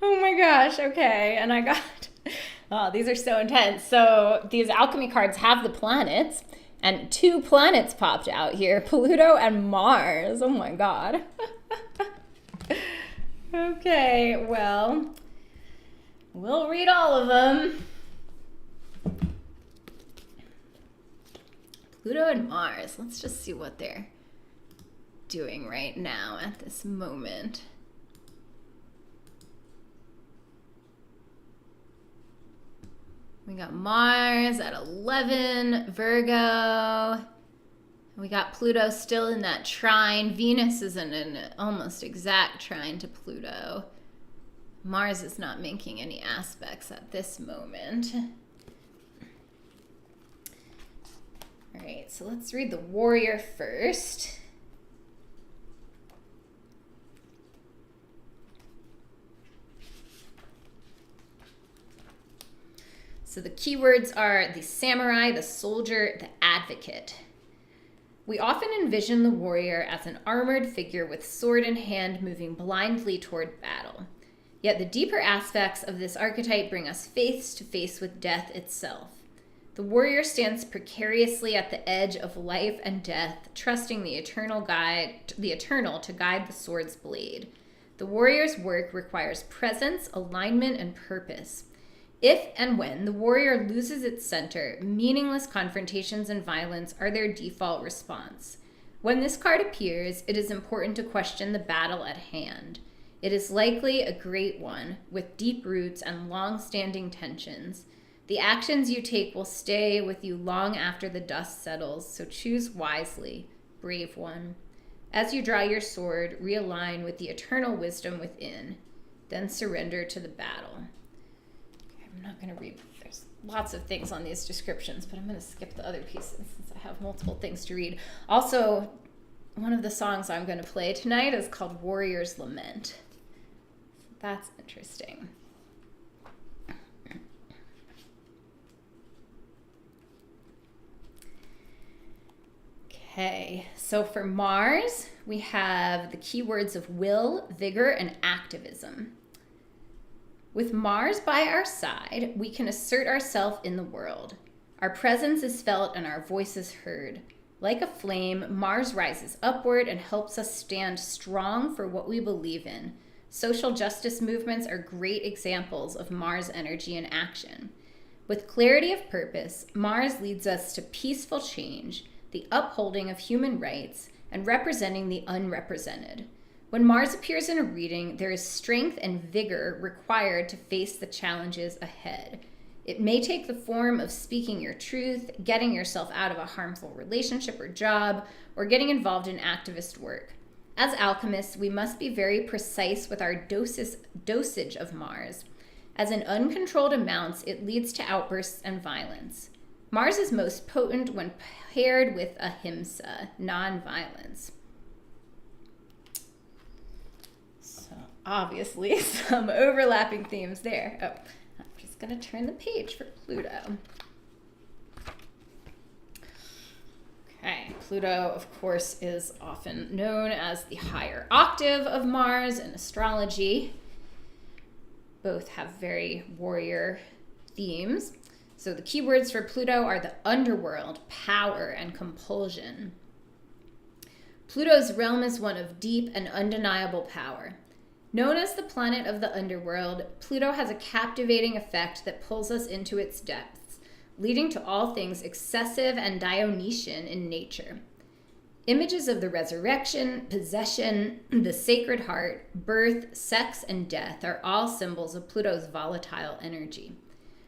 A: Oh my gosh, okay. And I got, oh, these are so intense. So these alchemy cards have the planets, and 2 planets popped out here, Pluto and Mars. Oh my God. Okay, well, we'll read all of them. Pluto and Mars, let's just see what they're doing right now at this moment. We got Mars at 11, Virgo. We got Pluto still in that trine. Venus is in an almost exact trine to Pluto. Mars is not making any aspects at this moment. All right, so let's read the Warrior first. So the keywords are the samurai, the soldier, the advocate. We often envision the warrior as an armored figure with sword in hand moving blindly toward battle. Yet the deeper aspects of this archetype bring us face to face with death itself. The warrior stands precariously at the edge of life and death, trusting the eternal to guide the sword's blade. The warrior's work requires presence, alignment, and purpose. If and when the warrior loses its center, meaningless confrontations and violence are their default response. When this card appears, it is important to question the battle at hand. It is likely a great one, with deep roots and long-standing tensions. The actions you take will stay with you long after the dust settles, so choose wisely, brave one. As you draw your sword, realign with the eternal wisdom within, then surrender to the battle. I'm not going to read, there's lots of things on these descriptions, but I'm going to skip the other pieces since I have multiple things to read. Also, one of the songs I'm going to play tonight is called Warrior's Lament. That's interesting. Okay, so for Mars, we have the keywords of will, vigor, and activism. With Mars by our side, we can assert ourselves in the world. Our presence is felt and our voices heard. Like a flame, Mars rises upward and helps us stand strong for what we believe in. Social justice movements are great examples of Mars energy in action. With clarity of purpose, Mars leads us to peaceful change, the upholding of human rights, and representing the unrepresented. When Mars appears in a reading, there is strength and vigor required to face the challenges ahead. It may take the form of speaking your truth, getting yourself out of a harmful relationship or job, or getting involved in activist work. As alchemists, we must be very precise with our dosage of Mars. As in uncontrolled amounts, it leads to outbursts and violence. Mars is most potent when paired with ahimsa, non-violence. Obviously, some overlapping themes there. Oh, I'm just going to turn the page for Pluto. Okay, Pluto, of course, is often known as the higher octave of Mars in astrology. Both have very warrior themes. So the keywords for Pluto are the underworld, power, and compulsion. Pluto's realm is one of deep and undeniable power. Known as the planet of the underworld, Pluto has a captivating effect that pulls us into its depths, leading to all things excessive and Dionysian in nature. Images of the resurrection, possession, the sacred heart, birth, sex, and death are all symbols of Pluto's volatile energy.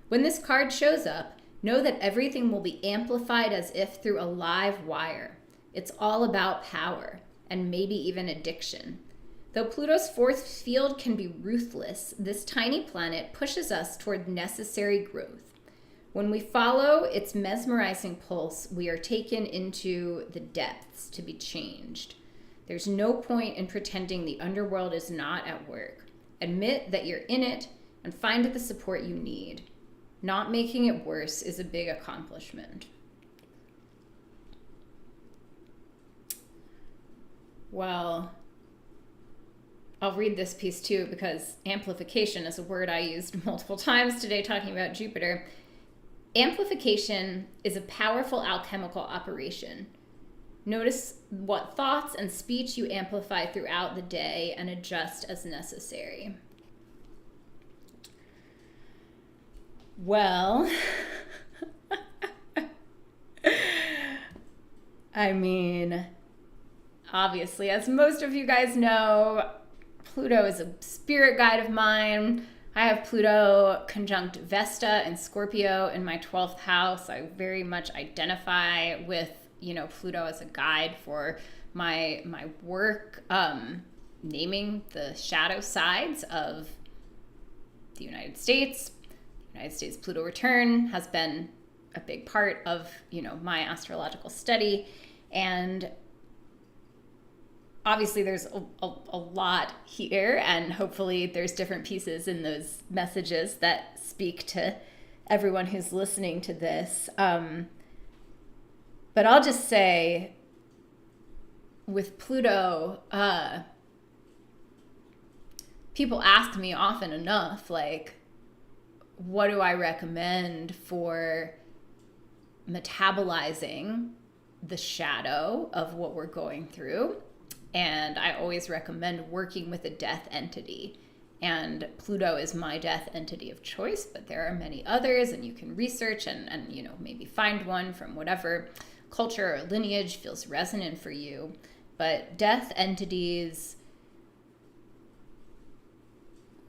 A: When this card shows up, know that everything will be amplified as if through a live wire. It's all about power, and maybe even addiction. Though Pluto's fourth field can be ruthless, this tiny planet pushes us toward necessary growth. When we follow its mesmerizing pulse, we are taken into the depths to be changed. There's no point in pretending the underworld is not at work. Admit that you're in it and find the support you need. Not making it worse is a big accomplishment. Well, I'll read this piece too, because amplification is a word I used multiple times today talking about Jupiter. Amplification is a powerful alchemical operation. Notice what thoughts and speech you amplify throughout the day and adjust as necessary. Well, I mean, obviously, as most of you guys know, Pluto is a spirit guide of mine. I have Pluto conjunct Vesta and Scorpio in my 12th house. I very much identify with, Pluto as a guide for my work, naming the shadow sides of the United States. United States Pluto return has been a big part of, my astrological study. And obviously there's a lot here, and hopefully there's different pieces in those messages that speak to everyone who's listening to this. But I'll just say with Pluto, people ask me often enough, like, what do I recommend for metabolizing the shadow of what we're going through? And I always recommend working with a death entity. And Pluto is my death entity of choice, but there are many others, and you can research and maybe find one from whatever culture or lineage feels resonant for you. But death entities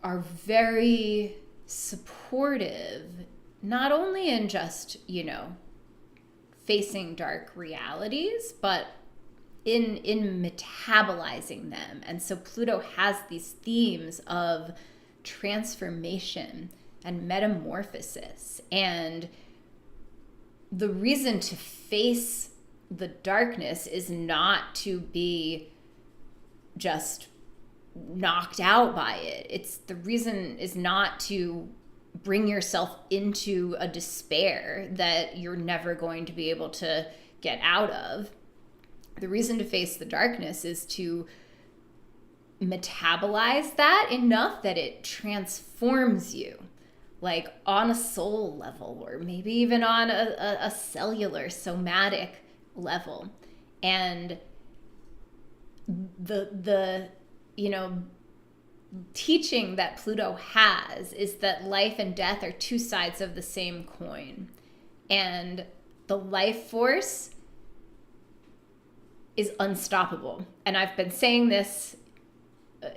A: are very supportive, not only in just, facing dark realities, but in metabolizing them. And so Pluto has these themes of transformation and metamorphosis. And the reason to face the darkness is not to be just knocked out by it. The reason is not to bring yourself into a despair that you're never going to be able to get out of. The reason to face the darkness is to metabolize that enough that it transforms you, like on a soul level, or maybe even on a cellular somatic level. And the teaching that Pluto has is that life and death are two sides of the same coin. And the life force is unstoppable. And I've been saying this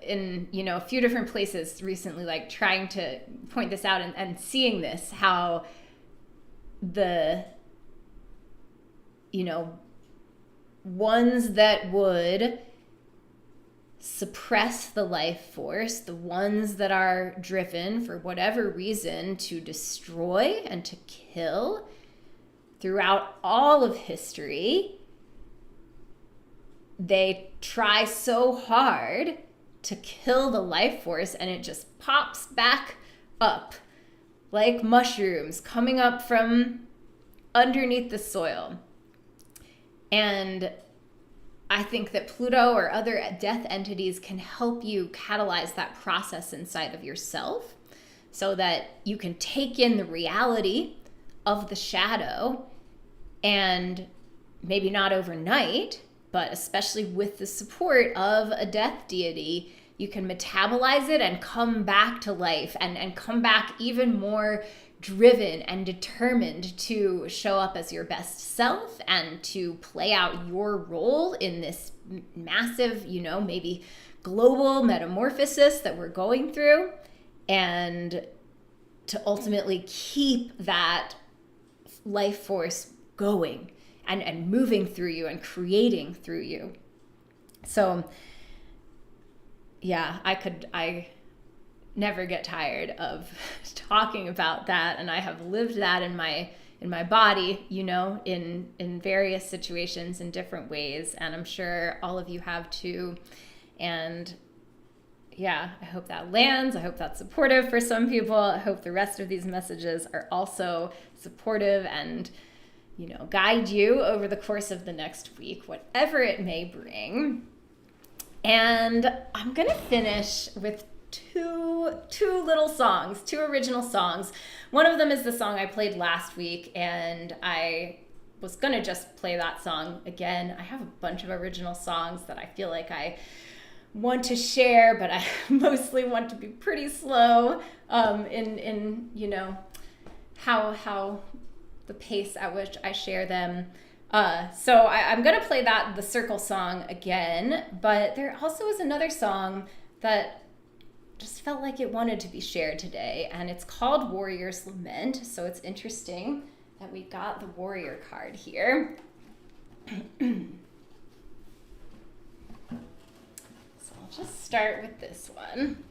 A: in, a few different places recently, like trying to point this out and seeing this, how the, ones that would suppress the life force, the ones that are driven for whatever reason to destroy and to kill throughout all of history, they try so hard to kill the life force, and it just pops back up like mushrooms coming up from underneath the soil. And I think that Pluto or other death entities can help you catalyze that process inside of yourself so that you can take in the reality of the shadow, and maybe not overnight, but especially with the support of a death deity, you can metabolize it and come back to life and come back even more driven and determined to show up as your best self and to play out your role in this massive, maybe global metamorphosis that we're going through, and to ultimately keep that life force going and moving through you and creating through you. So yeah, I never get tired of talking about that, and I have lived that in my body, in various situations in different ways, and I'm sure all of you have too. And yeah, I hope that lands. I hope that's supportive for some people. I hope the rest of these messages are also supportive and, guide you over the course of the next week, whatever it may bring. And I'm going to finish with two little songs, two original songs. One of them is the song I played last week, and I was going to just play that song again. I have a bunch of original songs that I feel like I want to share, but I mostly want to be pretty slow in how the pace at which I share them. So I'm going to play the circle song again, but there also is another song that just felt like it wanted to be shared today, and it's called Warrior's Lament. So it's interesting that we got the warrior card here. So I'll just start with this one.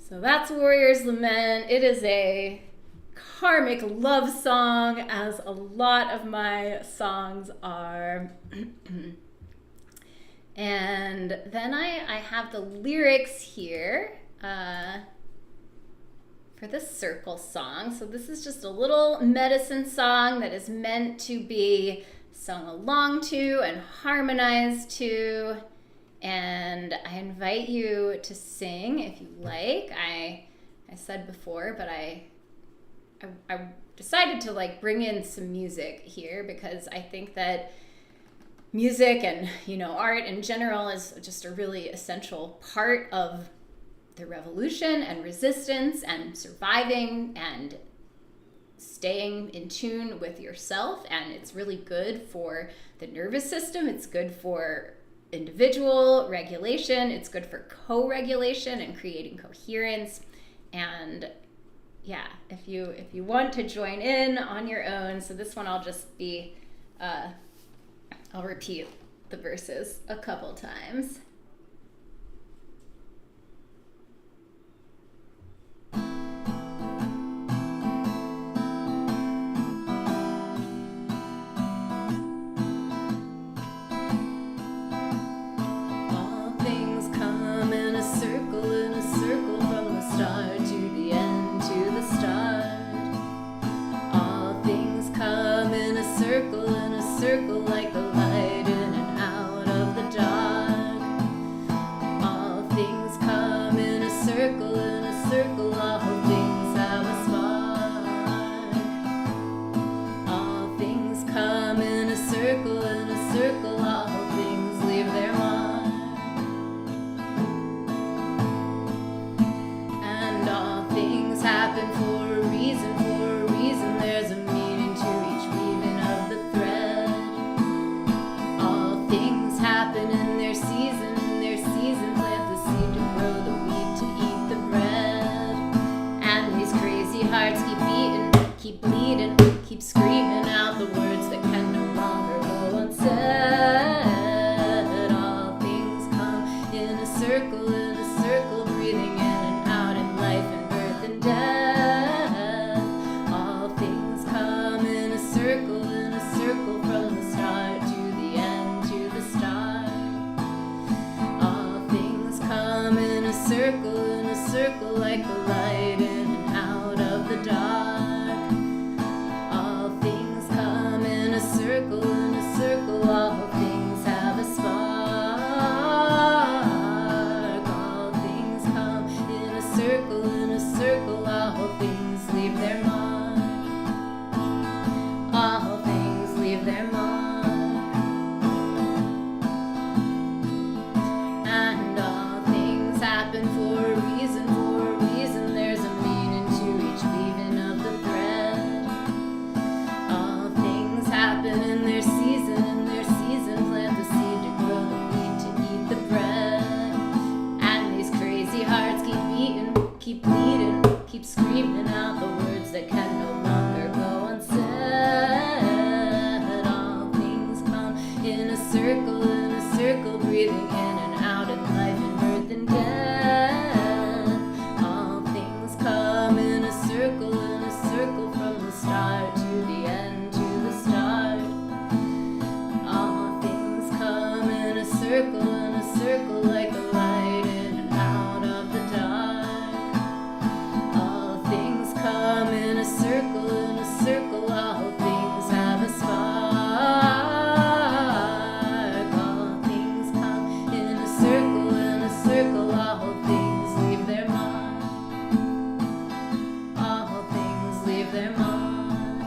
A: So that's Warrior's Lament. It is a karmic love song, as a lot of my songs are. And then I have the lyrics here for the circle song. So this is just a little medicine song that is meant to be sung along to and harmonized to. And I invite you to sing if you like. I said before, but I decided to like bring in some music here because I think that music and, art in general is just a really essential part of the revolution and resistance and surviving and staying in tune with yourself. And it's really good for the nervous system. It's good for individual regulation. It's good for co-regulation and creating coherence. And yeah, if you want to join in on your own, so this one I'll just be I'll repeat the verses a couple times.
B: Circle like the light in and out of the dark. All things come in a circle, all things have a spark. All things come in a circle, all things leave their mark. And all things happen for a reason, there's a meaning to each weaving of the thread. Happen in their season, plant the seed to grow the wheat to eat the bread. And these crazy hearts keep beating, keep bleeding, keep screaming out the words that can no longer go unsaid. All things come in a circle, breathing in and out in life and birth and death. All things come in a circle from the start to the end to the start. All things come in a circle like the light in and out of the dark. All things come in a circle, all things have a spark. All things come in a circle, all things leave their mark. All things leave their mark. And all things happen for a reason, there's a meaning to each weaving of the thread. All things happen in their season, plant the seed to grow the wheat to eat the bread. And these crazy hearts keep beating, keep bleeding, keep screaming out the words that can no longer go unsaid. All things come in a circle, breathing in and out in life and birth and death. All things come in a circle from the start to the end to the start. All things come in a circle like the light in and out of the dark. All things come in a circle, all things have a spark. All things come in a circle, all things leave their mark. All things leave their mark.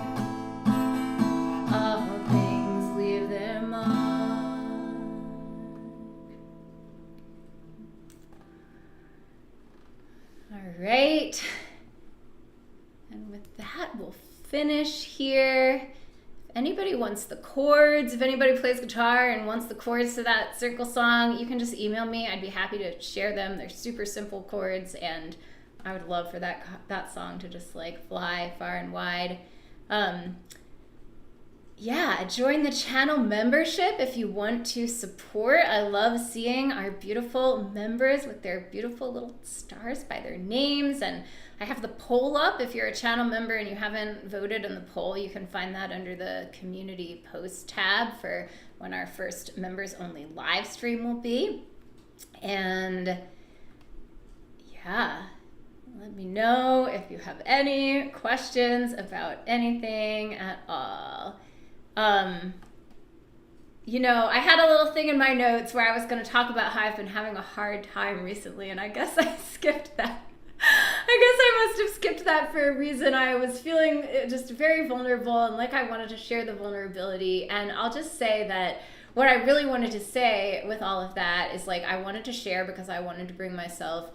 B: All things leave their mark.
A: All right. And with that, we'll finish here. If anybody wants the chords, if anybody plays guitar and wants the chords to that circle song, you can just email me. I'd be happy to share them. They're super simple chords, and I would love for that song to just like fly far and wide. yeah, join the channel membership if you want to support. I love seeing our beautiful members with their beautiful little stars by their names. And I have the poll up. If you're a channel member and you haven't voted in the poll, you can find that under the community post tab for when our first members only live stream will be. And yeah, let me know if you have any questions about anything at all. You know, I had a little thing in my notes where I was going to talk about how I've been having a hard time recently, and I guess I skipped that. I guess I must have skipped that for a reason. I was feeling just very vulnerable, and like I wanted to share the vulnerability. And I'll just say that what I really wanted to say with all of that is, like, I wanted to share because I wanted to bring myself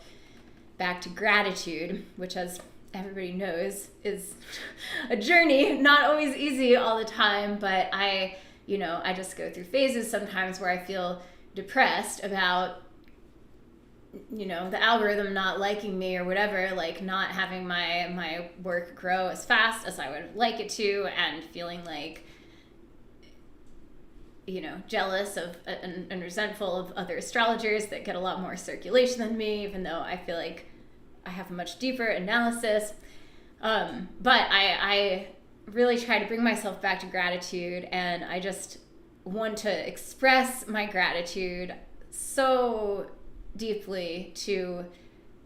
A: back to gratitude, which, as everybody knows, is a journey, not always easy all the time. But I just go through phases sometimes where I feel depressed about, you know, the algorithm not liking me or whatever, like not having my work grow as fast as I would like it to, and feeling like, you know, jealous of and resentful of other astrologers that get a lot more circulation than me, even though I feel like I have a much deeper analysis. But I really try to bring myself back to gratitude, and I just want to express my gratitude so deeply to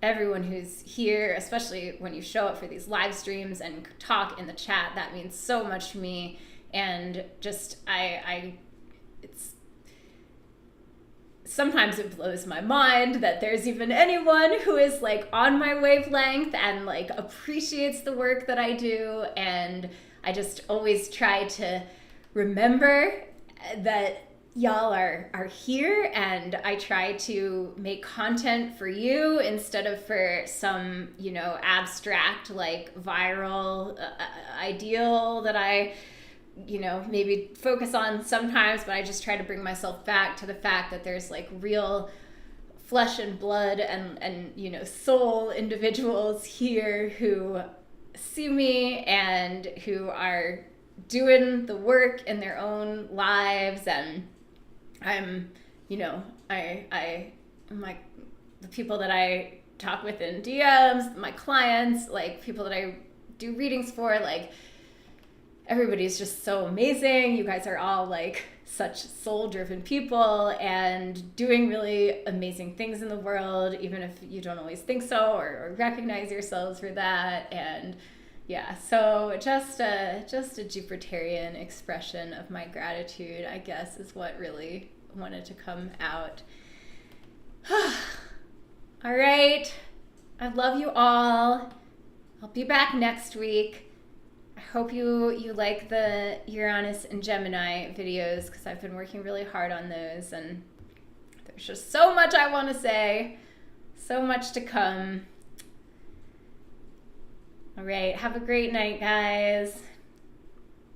A: everyone who's here, especially when you show up for these live streams and talk in the chat. That means so much to me. And just it's sometimes it blows my mind that there's even anyone who is like on my wavelength and like appreciates the work that I do. And I just always try to remember that y'all are here, and I try to make content for you instead of for some, you know, abstract, like viral ideal that I, you know, maybe focus on sometimes. But I just try to bring myself back to the fact that there's like real flesh and blood and you know, soul individuals here who see me and who are doing the work in their own lives. And I'm, you know, the people that I talk with in DMs, my clients, like people that I do readings for, like everybody's just so amazing. You guys are all like such soul-driven people and doing really amazing things in the world, even if you don't always think so or recognize yourselves for that. And yeah, so just a Jupiterian expression of my gratitude, I guess, is what really wanted to come out. All right. I love you all. I'll be back next week. I hope you like the Uranus and Gemini videos, because I've been working really hard on those, and there's just so much I want to say, so much to come. All right, have a great night, guys.